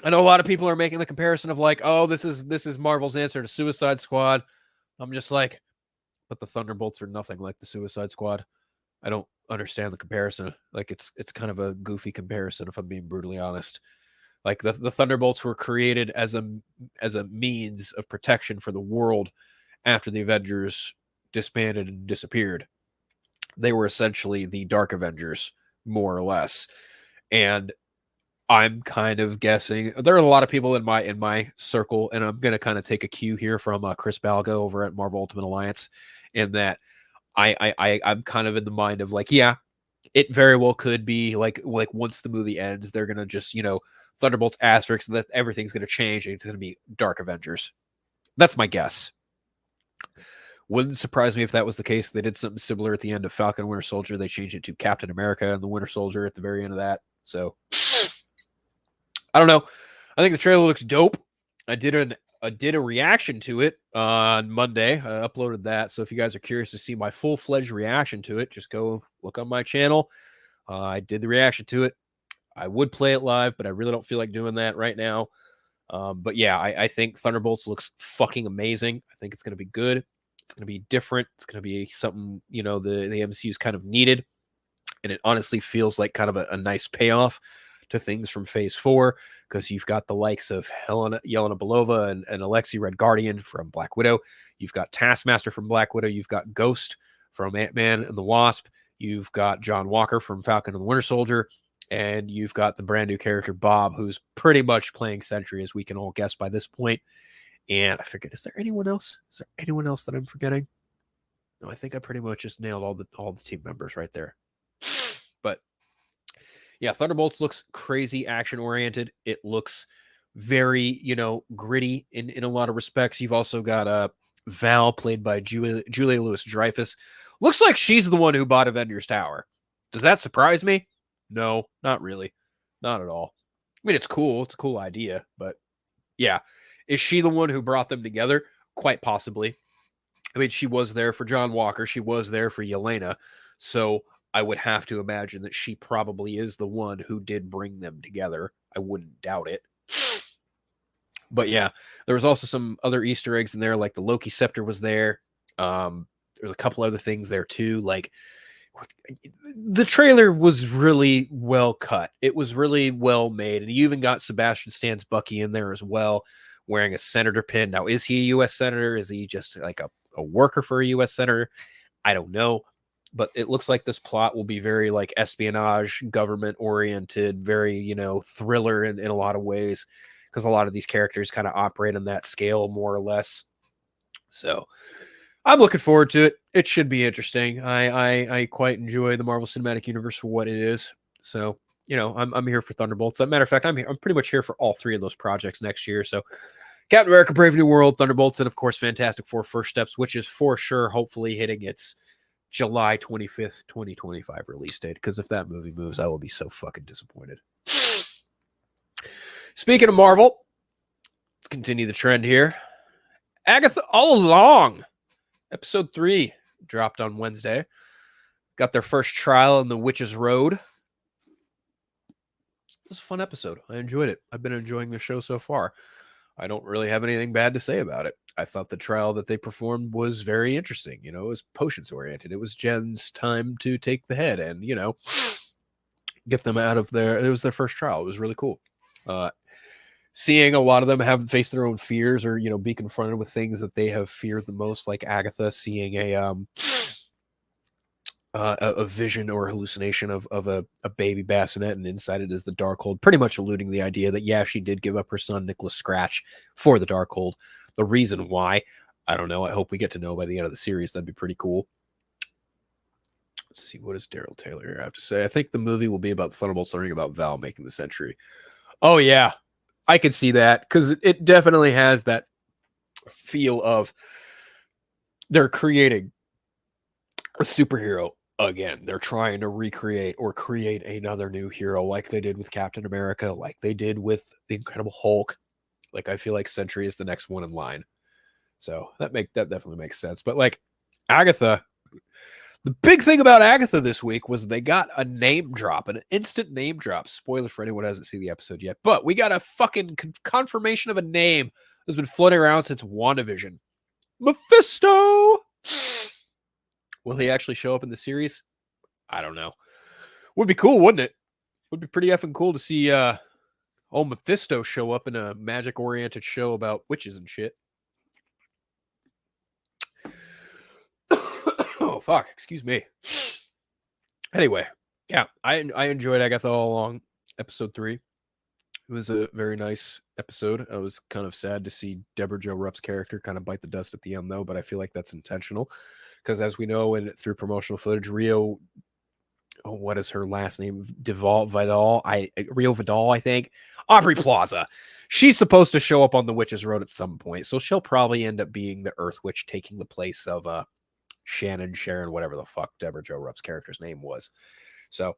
I know a lot of people are making the comparison of like, oh, this is Marvel's answer to Suicide Squad. I'm just like, but the Thunderbolts are nothing like the Suicide Squad. I don't understand the comparison. Like, it's kind of a goofy comparison, if I'm being brutally honest. Like, the Thunderbolts were created as a means of protection for the world after the Avengers disbanded and disappeared. They were essentially the Dark Avengers, more or less. And I'm kind of guessing there are a lot of people in my circle, and I'm gonna kind of take a cue here from Chris Balgo over at Marvel Ultimate Alliance, in that I'm kind of in the mind of like, yeah, it very well could be like once the movie ends, they're gonna just Thunderbolts asterisk, and that everything's gonna change, and it's gonna be Dark Avengers. That's my guess. Wouldn't surprise me if that was the case. They did something similar at the end of Falcon and Winter Soldier. They changed it to Captain America and the Winter Soldier at the very end of that. So I don't know. I think the trailer looks dope. I did a reaction to it on Monday. I uploaded that. So if you guys are curious to see my full-fledged reaction to it, just go look on my channel. I did the reaction to it. I would play it live, but I really don't feel like doing that right now. But yeah, I think Thunderbolts looks fucking amazing. I think it's going to be good. It's going to be different. It's going to be something, the MCU's kind of needed. And it honestly feels like kind of a nice payoff to things from Phase 4, because you've got the likes of Yelena Belova and Alexei Red Guardian from Black Widow. You've got Taskmaster from Black Widow. You've got Ghost from Ant-Man and the Wasp. You've got John Walker from Falcon and the Winter Soldier. And you've got the brand new character Bob, who's pretty much playing Sentry, as we can all guess by this point. And I forget, is there anyone else? Is there anyone else that I'm forgetting? No, I think I pretty much just nailed all the team members right there. But yeah, Thunderbolts looks crazy action oriented. It looks very, gritty in a lot of respects. You've also got Val, played by Julia Louis-Dreyfus. Looks like she's the one who bought Avengers Tower. Does that surprise me? No, not really. Not at all. I mean, it's cool. It's a cool idea, but yeah. Is she the one who brought them together? Quite possibly. I mean, she was there for John Walker. She was there for Yelena. So I would have to imagine that she probably is the one who did bring them together. I wouldn't doubt it. But yeah, there was also some other Easter eggs in there, like the Loki scepter was there. There's a couple other things there too. Like, the trailer was really well cut. It was really well made. And you even got Sebastian Stan's Bucky in there as well, wearing a senator pin. Now, is he a U.S. senator? Is he just like a worker for a U.S. senator? I don't know. But it looks like this plot will be very like espionage, government oriented, very, thriller in a lot of ways, because a lot of these characters kind of operate on that scale more or less. So I'm looking forward to it. It should be interesting. I quite enjoy the Marvel Cinematic Universe for what it is. So, I'm here for Thunderbolts. As a matter of fact, I'm pretty much here for all three of those projects next year. So Captain America, Brave New World, Thunderbolts, and of course Fantastic Four First Steps, which is for sure hopefully hitting its July 25th, 2025 release date. Because if that movie moves, I will be so fucking disappointed. Speaking of Marvel, let's continue the trend here. Agatha All Along. Episode 3 dropped on Wednesday. Got their first trial in the Witch's Road. It was a fun episode. I enjoyed it. I've been enjoying the show so far. I don't really have anything bad to say about it. I thought the trial that they performed was very interesting. It was potions oriented. It was Jen's time to take the head and, get them out of there. It was their first trial. It was really cool. Seeing a lot of them have faced their own fears, or be confronted with things that they have feared the most, like Agatha seeing a vision or hallucination of a baby bassinet, and inside it is the Darkhold, pretty much alluding the idea that yeah, she did give up her son Nicholas Scratch for the Darkhold. The reason why, I don't know. I hope we get to know by the end of the series. That'd be pretty cool. Let's see, what does Daryl Taylor have to say? I think the movie will be about the Thunderbolts learning about Val making the Sentry. Oh yeah, I could see that, because it definitely has that feel of they're creating a superhero again. They're trying to recreate or create another new hero, like they did with Captain America, like they did with the Incredible Hulk. Like, I feel like Sentry is the next one in line. So that definitely makes sense. But like Agatha, the big thing about Agatha this week was they got a name drop, an instant name drop. Spoiler for anyone who hasn't seen the episode yet. But we got a fucking confirmation of a name that's been floating around since WandaVision. Mephisto! Will he actually show up in the series? I don't know. Would be cool, wouldn't it? Would be pretty effing cool to see Mephisto show up in a magic-oriented show about witches and shit. Oh, fuck. Excuse me. Anyway, yeah, I enjoyed Agatha All Along, episode 3. It was a very nice episode. I was kind of sad to see Deborah Jo Rupp's character kind of bite the dust at the end, though, but I feel like that's intentional because, as we know, through promotional footage, Rio, oh, what is her last name? Rio Vidal, I think. Aubrey Plaza. She's supposed to show up on the Witch's Road at some point, so she'll probably end up being the Earth Witch, taking the place of Sharon, whatever the fuck Deborah Jo Rupp's character's name was. So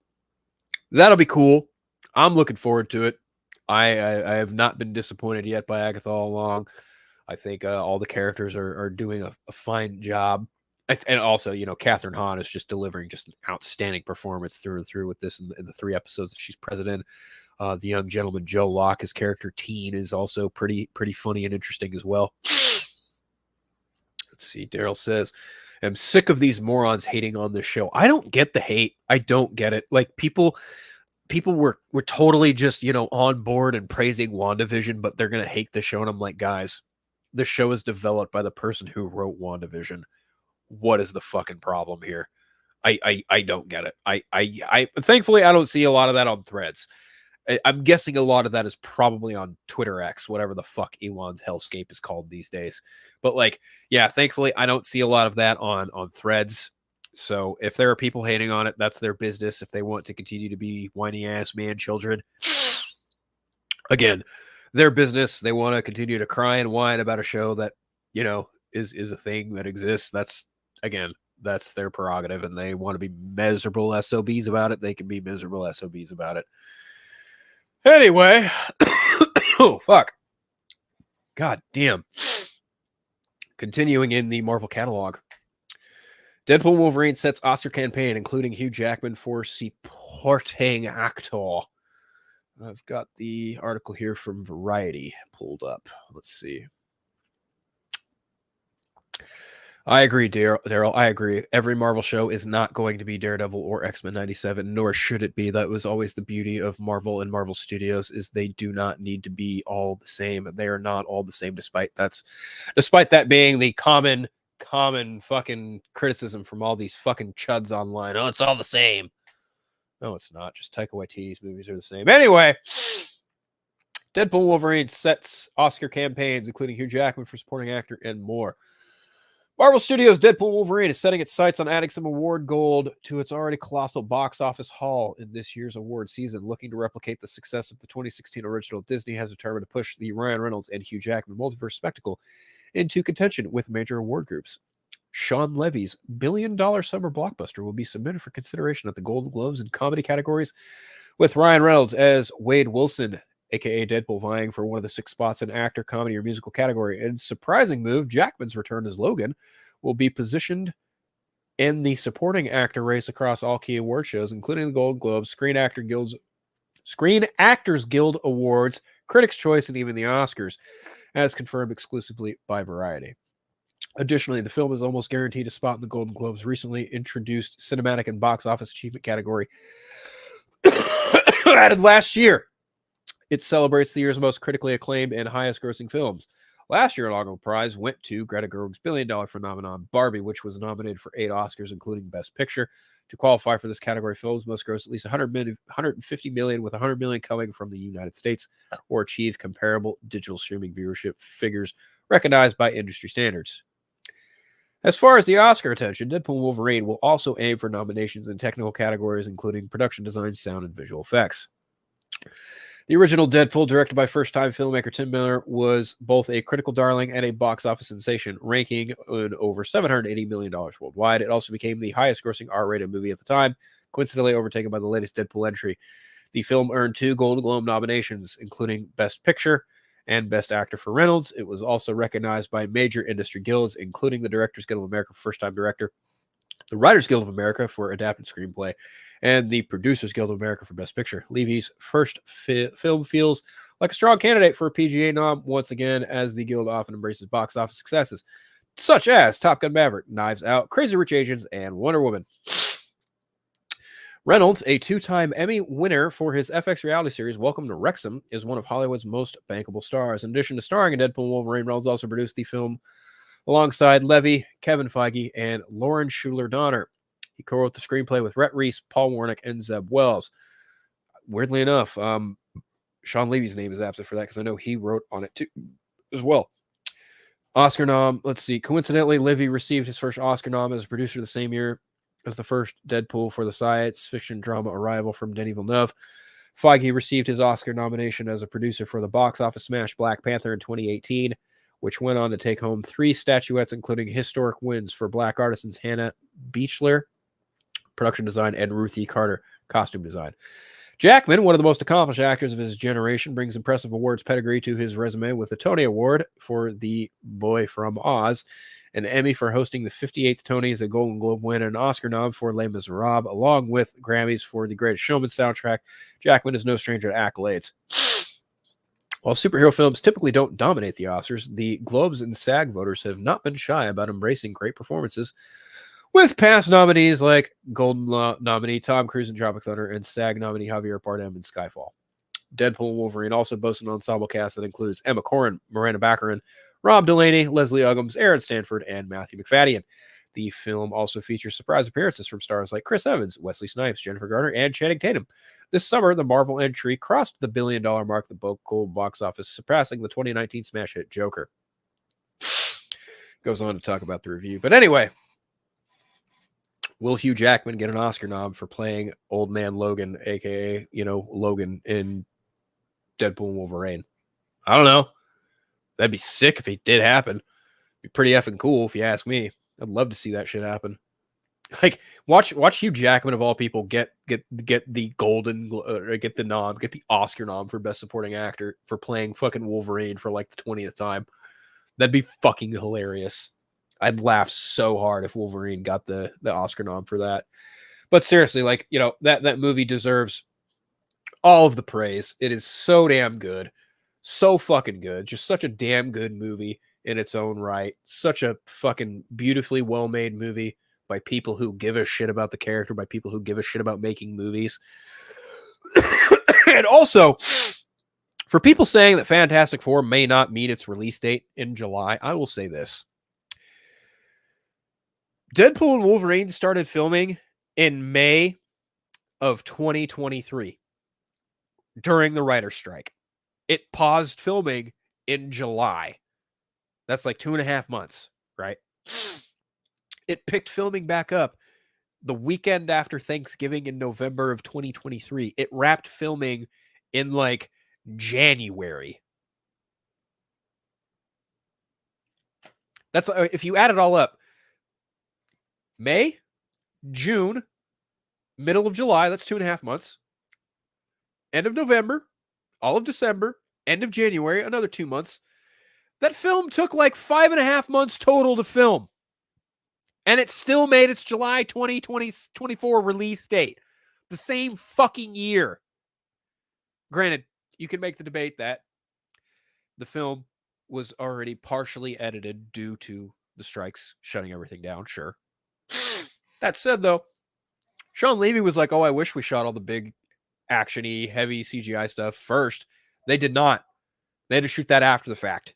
that'll be cool. I'm looking forward to it. I have not been disappointed yet by Agatha all along. I think all the characters are doing a fine job. And also, Catherine Hahn is just delivering just an outstanding performance through and through with this in the 3 episodes that she's present in. The young gentleman, Joe Locke, his character Teen, is also pretty funny and interesting as well. Let's see. Daryl says, I'm sick of these morons hating on this show. I don't get the hate. I don't get it. Like, people were totally just, on board and praising WandaVision, but they're going to hate the show. And I'm like, guys, the show is developed by the person who wrote WandaVision. What is the fucking problem here? I don't get it. I thankfully I don't see a lot of that on Threads. I'm guessing a lot of that is probably on Twitter X, whatever the fuck Elon's hellscape is called these days. But thankfully I don't see a lot of that on Threads. So if there are people hating on it, that's their business. If they want to continue to be whiny ass man children, again, their business. They want to continue to cry and whine about a show that, is a thing that exists. That's their prerogative, and they want to be miserable SOBs about it. They can be miserable SOBs about it. Anyway, oh, fuck. God damn. Continuing in the Marvel catalog. Deadpool Wolverine sets Oscar campaign, including Hugh Jackman for supporting actor. I've got the article here from Variety pulled up. Let's see. I agree, Daryl. I agree. Every Marvel show is not going to be Daredevil or X-Men 97, nor should it be. That was always the beauty of Marvel and Marvel Studios, is they do not need to be all the same. They are not all the same, despite that being the common fucking criticism from all these fucking chuds online. Oh, it's all the same. No, it's not. Just Taika Waititi's movies are the same. Anyway, Deadpool Wolverine sets Oscar campaigns, including Hugh Jackman for supporting actor and more. Marvel Studios' Deadpool Wolverine is setting its sights on adding some award gold to its already colossal box office haul in this year's award season. Looking to replicate the success of the 2016 original, Disney has determined to push the Ryan Reynolds and Hugh Jackman multiverse spectacle into contention with major award groups. Sean Levy's billion-dollar summer blockbuster will be submitted for consideration at the Golden Globes in comedy categories, with Ryan Reynolds as Wade Wilson, a.k.a. Deadpool, vying for one of the 6 spots in actor, comedy, or musical category. In surprising move, Jackman's return as Logan will be positioned in the supporting actor race across all key award shows, including the Golden Globes, Screen Actors Guild Awards, Critics' Choice, and even the Oscars, as confirmed exclusively by Variety. Additionally, the film is almost guaranteed a spot in the Golden Globes' recently introduced cinematic and box office achievement category added last year. It celebrates the year's most critically acclaimed and highest grossing films. Last year, inaugural prize went to Greta Gerwig's billion-dollar phenomenon Barbie, which was nominated for 8 Oscars, including Best Picture. To qualify for this category, films must gross at least $150 million, with $100 million coming from the United States, or achieve comparable digital streaming viewership figures recognized by industry standards. As far as the Oscar attention, Deadpool Wolverine will also aim for nominations in technical categories, including production design, sound, and visual effects. The original Deadpool, directed by first-time filmmaker Tim Miller, was both a critical darling and a box office sensation, ranking in over $780 million worldwide. It also became the highest-grossing R-rated movie at the time, coincidentally overtaken by the latest Deadpool entry. The film earned 2 Golden Globe nominations, including Best Picture and Best Actor for Reynolds. It was also recognized by major industry guilds, including the Directors Guild of America for First-Time Director, the Writers Guild of America for Adapted Screenplay, and the Producers Guild of America for Best Picture. Levy's first film feels like a strong candidate for a PGA nom, once again, as the guild often embraces box office successes, such as Top Gun Maverick, Knives Out, Crazy Rich Asians, and Wonder Woman. Reynolds, a 2-time Emmy winner for his FX reality series Welcome to Wrexham, is one of Hollywood's most bankable stars. In addition to starring in Deadpool Wolverine, Reynolds also produced the film alongside Levy, Kevin Feige, and Lauren Schuler Donner. He co-wrote the screenplay with Rhett Reese, Paul Warnick, and Zeb Wells. Weirdly enough, Sean Levy's name is absent for that because I know he wrote on it too as well. Oscar nom. Let's see. Coincidentally, Levy received his first Oscar nom as a producer the same year as the first Deadpool for the science fiction drama Arrival from Denis Villeneuve. Feige received his Oscar nomination as a producer for the box office smash Black Panther in 2018, which went on to take home 3 statuettes, including historic wins for Black artisans Hannah Beachler, production design, and Ruthie Carter, costume design. Jackman, one of the most accomplished actors of his generation, brings impressive awards pedigree to his resume with a Tony Award for The Boy from Oz, an Emmy for hosting the 58th Tonys, a Golden Globe win, and an Oscar nom for Les Miserables, along with Grammys for The Greatest Showman soundtrack. Jackman is no stranger to accolades. While superhero films typically don't dominate the Oscars, the Globes and SAG voters have not been shy about embracing great performances, with past nominees like Golden nominee Tom Cruise in Tropic Thunder and SAG nominee Javier Bardem in Skyfall. Deadpool and Wolverine also boast an ensemble cast that includes Emma Corrin, Miranda Baccarin, Rob Delaney, Leslie Uggams, Aaron Stanford, and Matthew McFadden. The film also features surprise appearances from stars like Chris Evans, Wesley Snipes, Jennifer Garner, and Channing Tatum. This summer, the Marvel entry crossed the $1 billion mark at the local box office, surpassing the 2019 smash hit Joker. Goes on to talk about the review. But anyway, will Hugh Jackman get an Oscar nom for playing Old Man Logan, a.k.a., Logan in Deadpool and Wolverine? I don't know. That'd be sick if it did happen. Be pretty effing cool if you ask me. I'd love to see that shit happen. Like, watch Hugh Jackman of all people get the golden, get the nom, get the Oscar nom for Best Supporting Actor for playing fucking Wolverine for like the 20th time. That'd be fucking hilarious. I'd laugh so hard if Wolverine got the Oscar nom for that. But seriously, like, that movie deserves all of the praise. It is so damn good. So fucking good. Just such a damn good movie in its own right. Such a fucking beautifully well-made movie by people who give a shit about the character, by people who give a shit about making movies. And also, for people saying that Fantastic Four may not meet its release date in July, I will say this. Deadpool and Wolverine started filming in May of 2023 during the writer's strike. It paused filming in July. That's like 2.5 months, right? It picked filming back up the weekend after Thanksgiving in November of 2023. It wrapped filming in like January. That's, if you add it all up, May, June, middle of July, that's 2.5 months. End of November, all of December, end of January, another 2 months. That film took like 5.5 months total to film. And it still made its July 2024 release date. The same fucking year. Granted, you can make the debate that the film was already partially edited due to the strikes shutting everything down. Sure. That said, though, Sean Levy was like, oh, I wish we shot all the big action-y, heavy CGI stuff first. They did not. They had to shoot that after the fact.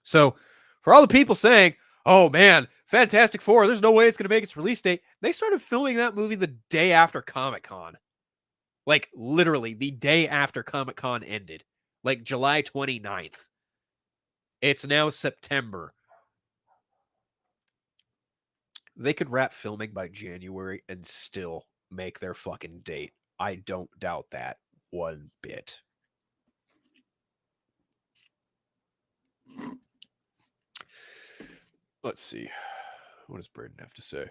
So, for all the people saying, oh man, Fantastic Four, there's no way it's going to make its release date, they started filming that movie the day after Comic-Con. Like, literally, the day after Comic-Con ended. Like, July 29th. It's now September. They could wrap filming by January and still make their fucking date. I don't doubt that one bit. Let's see. What does Braden have to say?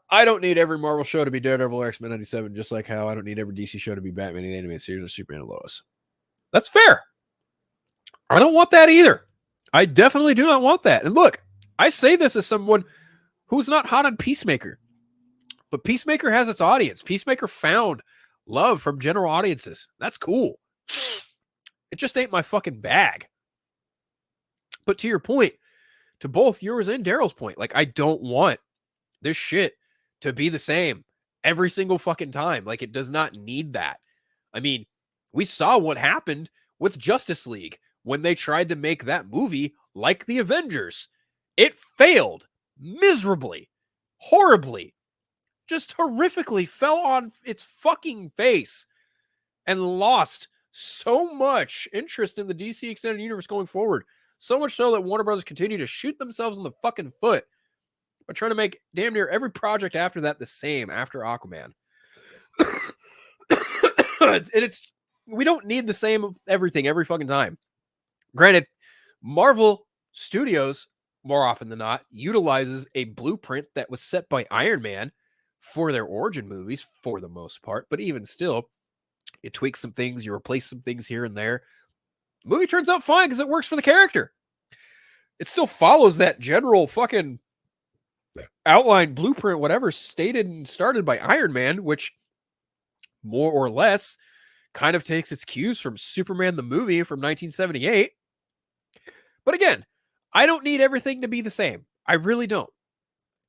I don't need every Marvel show to be Daredevil or X-Men 97, just like how I don't need every DC show to be Batman the Animated Series or Superman and Lois. That's fair. I don't want that either. I definitely do not want that. And look, I say this as someone who's not hot on Peacemaker. But Peacemaker has its audience. Peacemaker found love from general audiences. That's cool. It just ain't my fucking bag. But to your point, to both yours and Daryl's point, like, I don't want this shit to be the same every single fucking time. Like, it does not need that. I mean, we saw what happened with Justice League when they tried to make that movie like the Avengers. It failed miserably, horribly, just horrifically fell on its fucking face and lost so much interest in the DC Extended Universe going forward. So much so that Warner Brothers continue to shoot themselves in the fucking foot by trying to make damn near every project after that the same after Aquaman. And we don't need the same of everything every fucking time. Granted, Marvel Studios, more often than not, utilizes a blueprint that was set by Iron Man for their origin movies for the most part, but even still, you tweak some things, you replace some things here and there. The movie turns out fine because it works for the character. It still follows that general fucking outline, blueprint, whatever, stated and started by Iron Man, which more or less kind of takes its cues from Superman the movie from 1978. But again, I don't need everything to be the same. I really don't.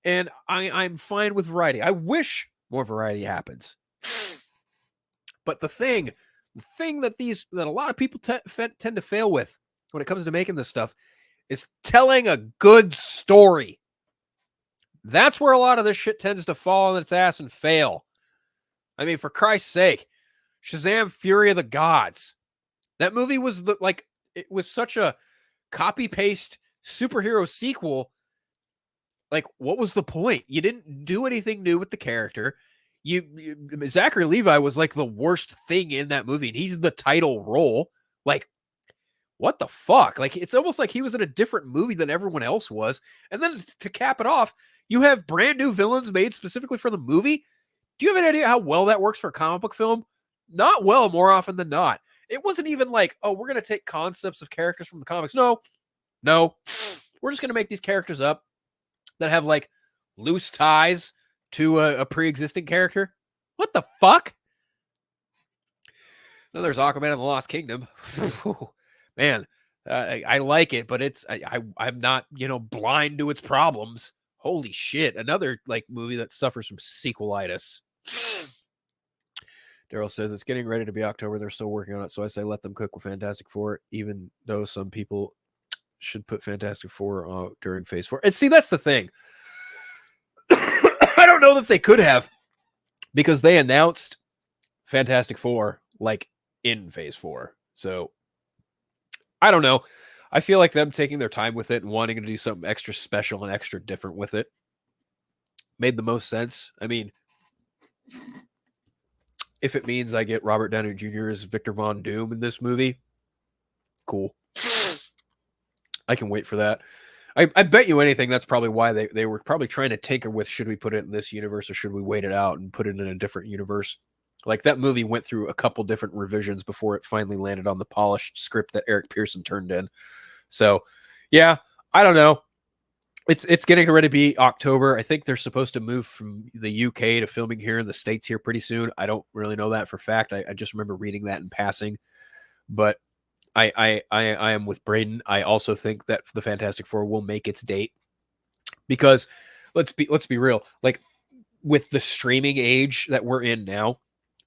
And I'm fine with variety. I wish more variety happens. But the thing that a lot of people tend to fail with when it comes to making this stuff is telling a good story. That's where a lot of this shit tends to fall on its ass and fail. I mean, for Christ's sake, Shazam! Fury of the Gods. That movie was it was such a copy-paste superhero sequel. Like, what was the point? You didn't do anything new with the character. Zachary Levi was like the worst thing in that movie, and he's the title role. Like, what the fuck? Like, it's almost like he was in a different movie than everyone else was. And then to cap it off, you have brand new villains made specifically for the movie. Do you have any idea how well that works for a comic book film? Not well, more often than not. It wasn't even like, oh, we're going to take concepts of characters from the comics. No. We're just going to make these characters up that have like loose ties to a pre-existing character. What the fuck? Then there's Aquaman and the Lost Kingdom. Man, I like it, but I'm not, blind to its problems. Holy shit. Another like movie that suffers from sequelitis. Daryl says it's getting ready to be October. They're still working on it. So I say let them cook with Fantastic Four, even though some people should put Fantastic Four during Phase 4. And see, that's the thing. I don't know that they could have, because they announced Fantastic Four like in Phase 4. So I don't know. I feel like them taking their time with it and wanting to do something extra special and extra different with it made the most sense. I mean, if it means I get Robert Downey Jr. as Victor Von Doom in this movie, cool. I can wait for that. I bet you anything that's probably why they were probably trying to tinker with, should we put it in this universe or should we wait it out and put it in a different universe? Like, that movie went through a couple different revisions before it finally landed on the polished script that Eric Pearson turned in. So, yeah, I don't know. It's getting ready to be October. I think they're supposed to move from the UK to filming here in the States here pretty soon. I don't really know that for fact. I just remember reading that in passing. But I am with Braden. I also think that the Fantastic Four will make its date, because let's be real. Like, with the streaming age that we're in now,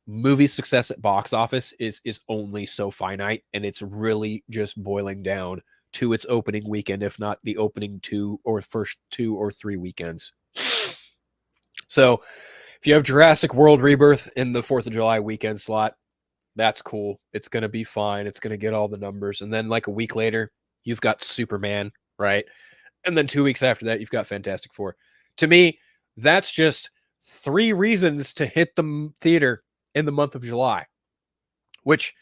movie success at box office is only so finite, and it's really just boiling down to its opening weekend, if not the opening first 2 or 3 weekends. So if you have Jurassic World Rebirth in the 4th of July weekend slot, that's cool. It's going to be fine. It's going to get all the numbers. And then like a week later, you've got Superman, right? And then 2 weeks after that, you've got Fantastic Four. To me, that's just 3 reasons to hit the theater in the month of July, which,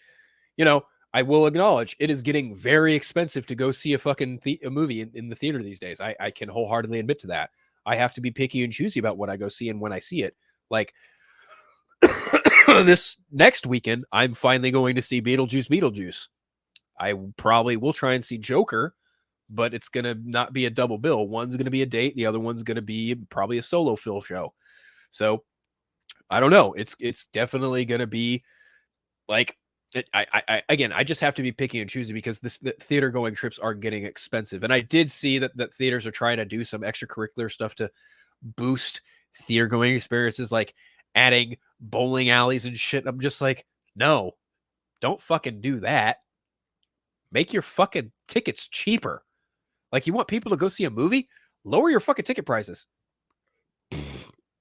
I will acknowledge it is getting very expensive to go see a fucking a movie in the theater these days. I can wholeheartedly admit to that. I have to be picky and choosy about what I go see and when I see it. Like, this next weekend, I'm finally going to see Beetlejuice. I probably will try and see Joker, but it's going to not be a double bill. One's going to be a date. The other one's going to be probably a solo film show. So I don't know. It's definitely going to be like, I just have to be picky and choosy, because the theater going trips are getting expensive. And I did see that theaters are trying to do some extracurricular stuff to boost theater going experiences, like adding bowling alleys and shit. I'm just like, no, don't fucking do that. Make your fucking tickets cheaper. Like, you want people to go see a movie? Lower your fucking ticket prices.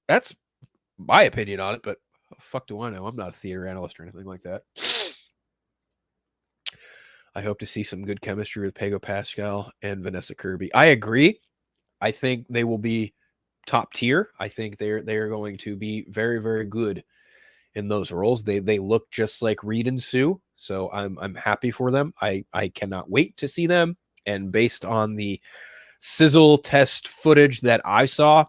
That's my opinion on it, but the fuck do I know? I'm not a theater analyst or anything like that. I hope to see some good chemistry with Pedro Pascal and Vanessa Kirby. I agree. I think they will be top tier. I think they're going to be very, very good in those roles. They look just like Reed and Sue, so I'm happy for them. I cannot wait to see them. And based on the sizzle test footage that I saw,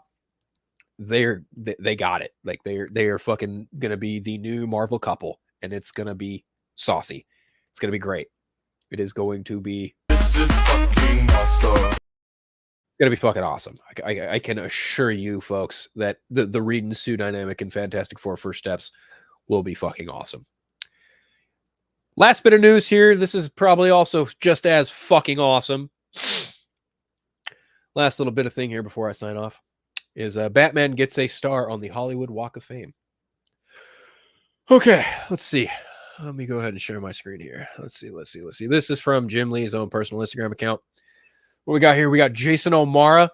they got it. Like they are fucking gonna be the new Marvel couple, and it's gonna be saucy. It's gonna be great. It is going to be. This is fucking awesome. It's gonna be fucking awesome. I can assure you, folks, that the Reed and Sue dynamic in Fantastic Four First Steps will be fucking awesome. Last bit of news here. This is probably also just as fucking awesome. Last little bit of thing here before I sign off is Batman gets a star on the Hollywood Walk of Fame. Okay, let's see. Let me go ahead and share my screen here. Let's see. This is from Jim Lee's own personal Instagram account. What we got here? We got Jason O'Mara,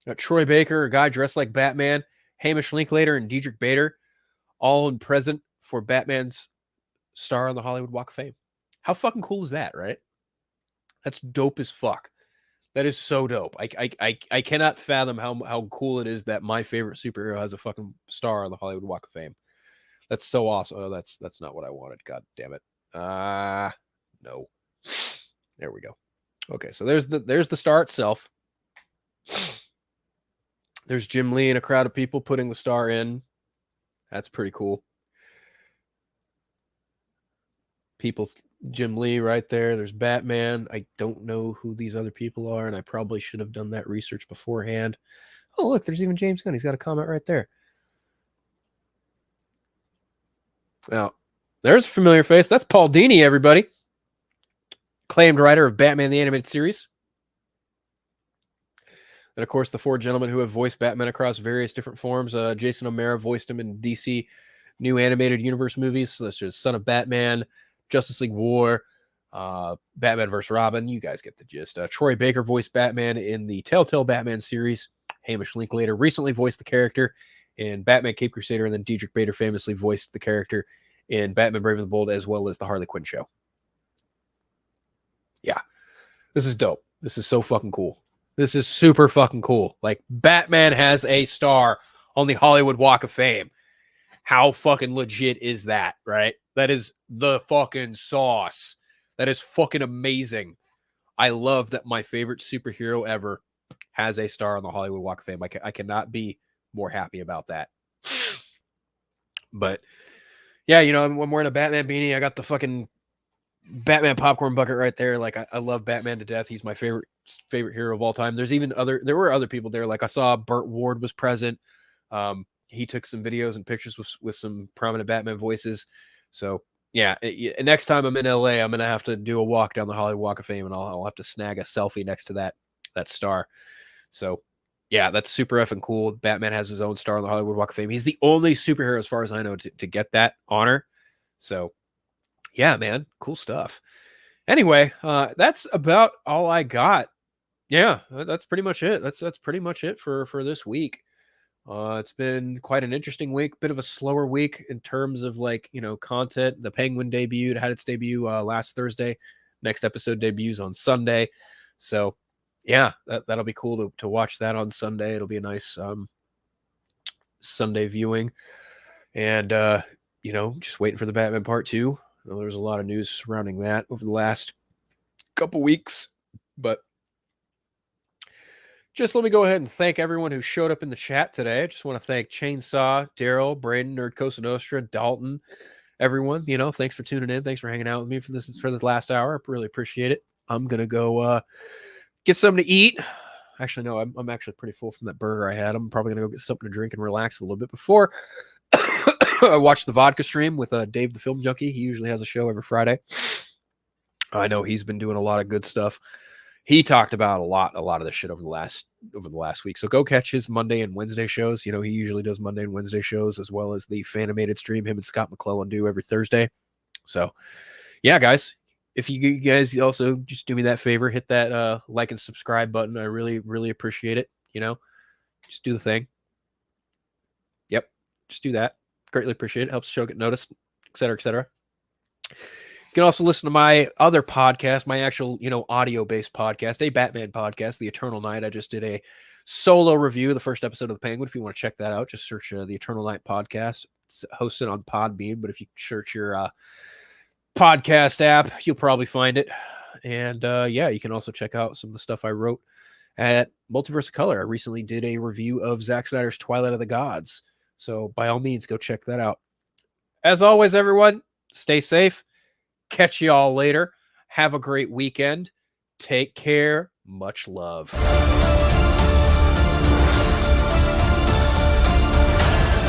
got Troy Baker, a guy dressed like Batman, Hamish Linklater, and Diedrich Bader, all in present for Batman's star on the Hollywood Walk of Fame. How fucking cool is that, right? That's dope as fuck. That is so dope. I cannot fathom how cool it is that my favorite superhero has a fucking star on the Hollywood Walk of Fame. That's so awesome. Oh, that's not what I wanted. God damn it. No. There we go. Okay, so there's the star itself. There's Jim Lee and a crowd of people putting the star in. That's pretty cool. Jim Lee right there. There's Batman. I don't know who these other people are, and I probably should have done that research beforehand. Oh, look, there's even James Gunn. He's got a comment right there. Now, there's a familiar face. That's Paul Dini, everybody. Acclaimed writer of Batman the Animated Series. And, of course, the four gentlemen who have voiced Batman across various different forms. Jason O'Mara voiced him in DC new animated universe movies, such as Son of Batman, Justice League War, Batman vs. Robin. You guys get the gist. Troy Baker voiced Batman in the Telltale Batman series. Hamish Linklater recently voiced the character in Batman Cape Crusader, and then Diedrich Bader famously voiced the character in Batman Brave and the Bold, as well as the Harley Quinn show. Yeah, this is dope. This is so fucking cool. This is super fucking cool. Like, Batman has a star on the Hollywood Walk of Fame. How fucking legit is that, right? That is the fucking sauce. That is fucking amazing. I love that my favorite superhero ever has a star on the Hollywood Walk of Fame. I cannot be more happy about that. But yeah, you know, I'm wearing a Batman beanie. I got the fucking Batman popcorn bucket right there. Like, I love Batman to death. He's my favorite hero of all time. There were other people there. Like, I saw Burt Ward was present. He took some videos and pictures with some prominent Batman voices. So yeah, next time I'm in LA, I'm gonna have to do a walk down the Hollywood Walk of Fame, and I'll have to snag a selfie next to that star. So yeah, that's super effing cool. Batman has his own star on the Hollywood Walk of Fame. He's the only superhero, as far as I know, to get that honor. So yeah, man, cool stuff. Anyway, that's about all I got. Yeah, that's pretty much it. That's pretty much it for this week. It's been quite an interesting week, bit of a slower week in terms of, like, you know, content. The Penguin had its debut last Thursday. Next episode debuts on Sunday. So yeah, that'll be cool to watch that on Sunday. It'll be a nice Sunday viewing. And you know, just waiting for the Batman Part 2. I know there's a lot of news surrounding that over the last couple weeks, but just let me go ahead and thank everyone who showed up in the chat today. I just want to thank Chainsaw, Daryl, Braden, Nerd Cosa Nostra, Dalton, everyone. You know, thanks for tuning in. Thanks for hanging out with me for this last hour. I really appreciate it. I'm gonna go get something to eat. Actually, no, I'm actually pretty full from that burger I had. I'm probably gonna go get something to drink and relax a little bit before I watch the vodka stream with Dave the Film Junkie. He usually has a show every Friday. I know he's been doing a lot of good stuff. He talked about a lot of this shit over the last week. So go catch his Monday and Wednesday shows. You know, he usually does Monday and Wednesday shows, as well as the Fanimated stream him and Scott McClellan do every Thursday. So yeah, guys, if you guys also just do me that favor, hit that like and subscribe button. I really, really appreciate it. You know, just do the thing. Yep. Just do that. Greatly appreciate it. Helps the show get noticed, et cetera, et cetera. You can also listen to my other podcast, my actual, audio-based podcast, a Batman podcast, The Eternal Night. I just did a solo review of the first episode of The Penguin. If you want to check that out, just search The Eternal Night podcast. It's hosted on Podbean, but if you search your podcast app, you'll probably find it. And you can also check out some of the stuff I wrote at Multiverse of Color. I recently did a review of Zack Snyder's Twilight of the Gods. So by all means, go check that out. As always, everyone, stay safe. Catch you all later. Have a great weekend. Take care. Much love.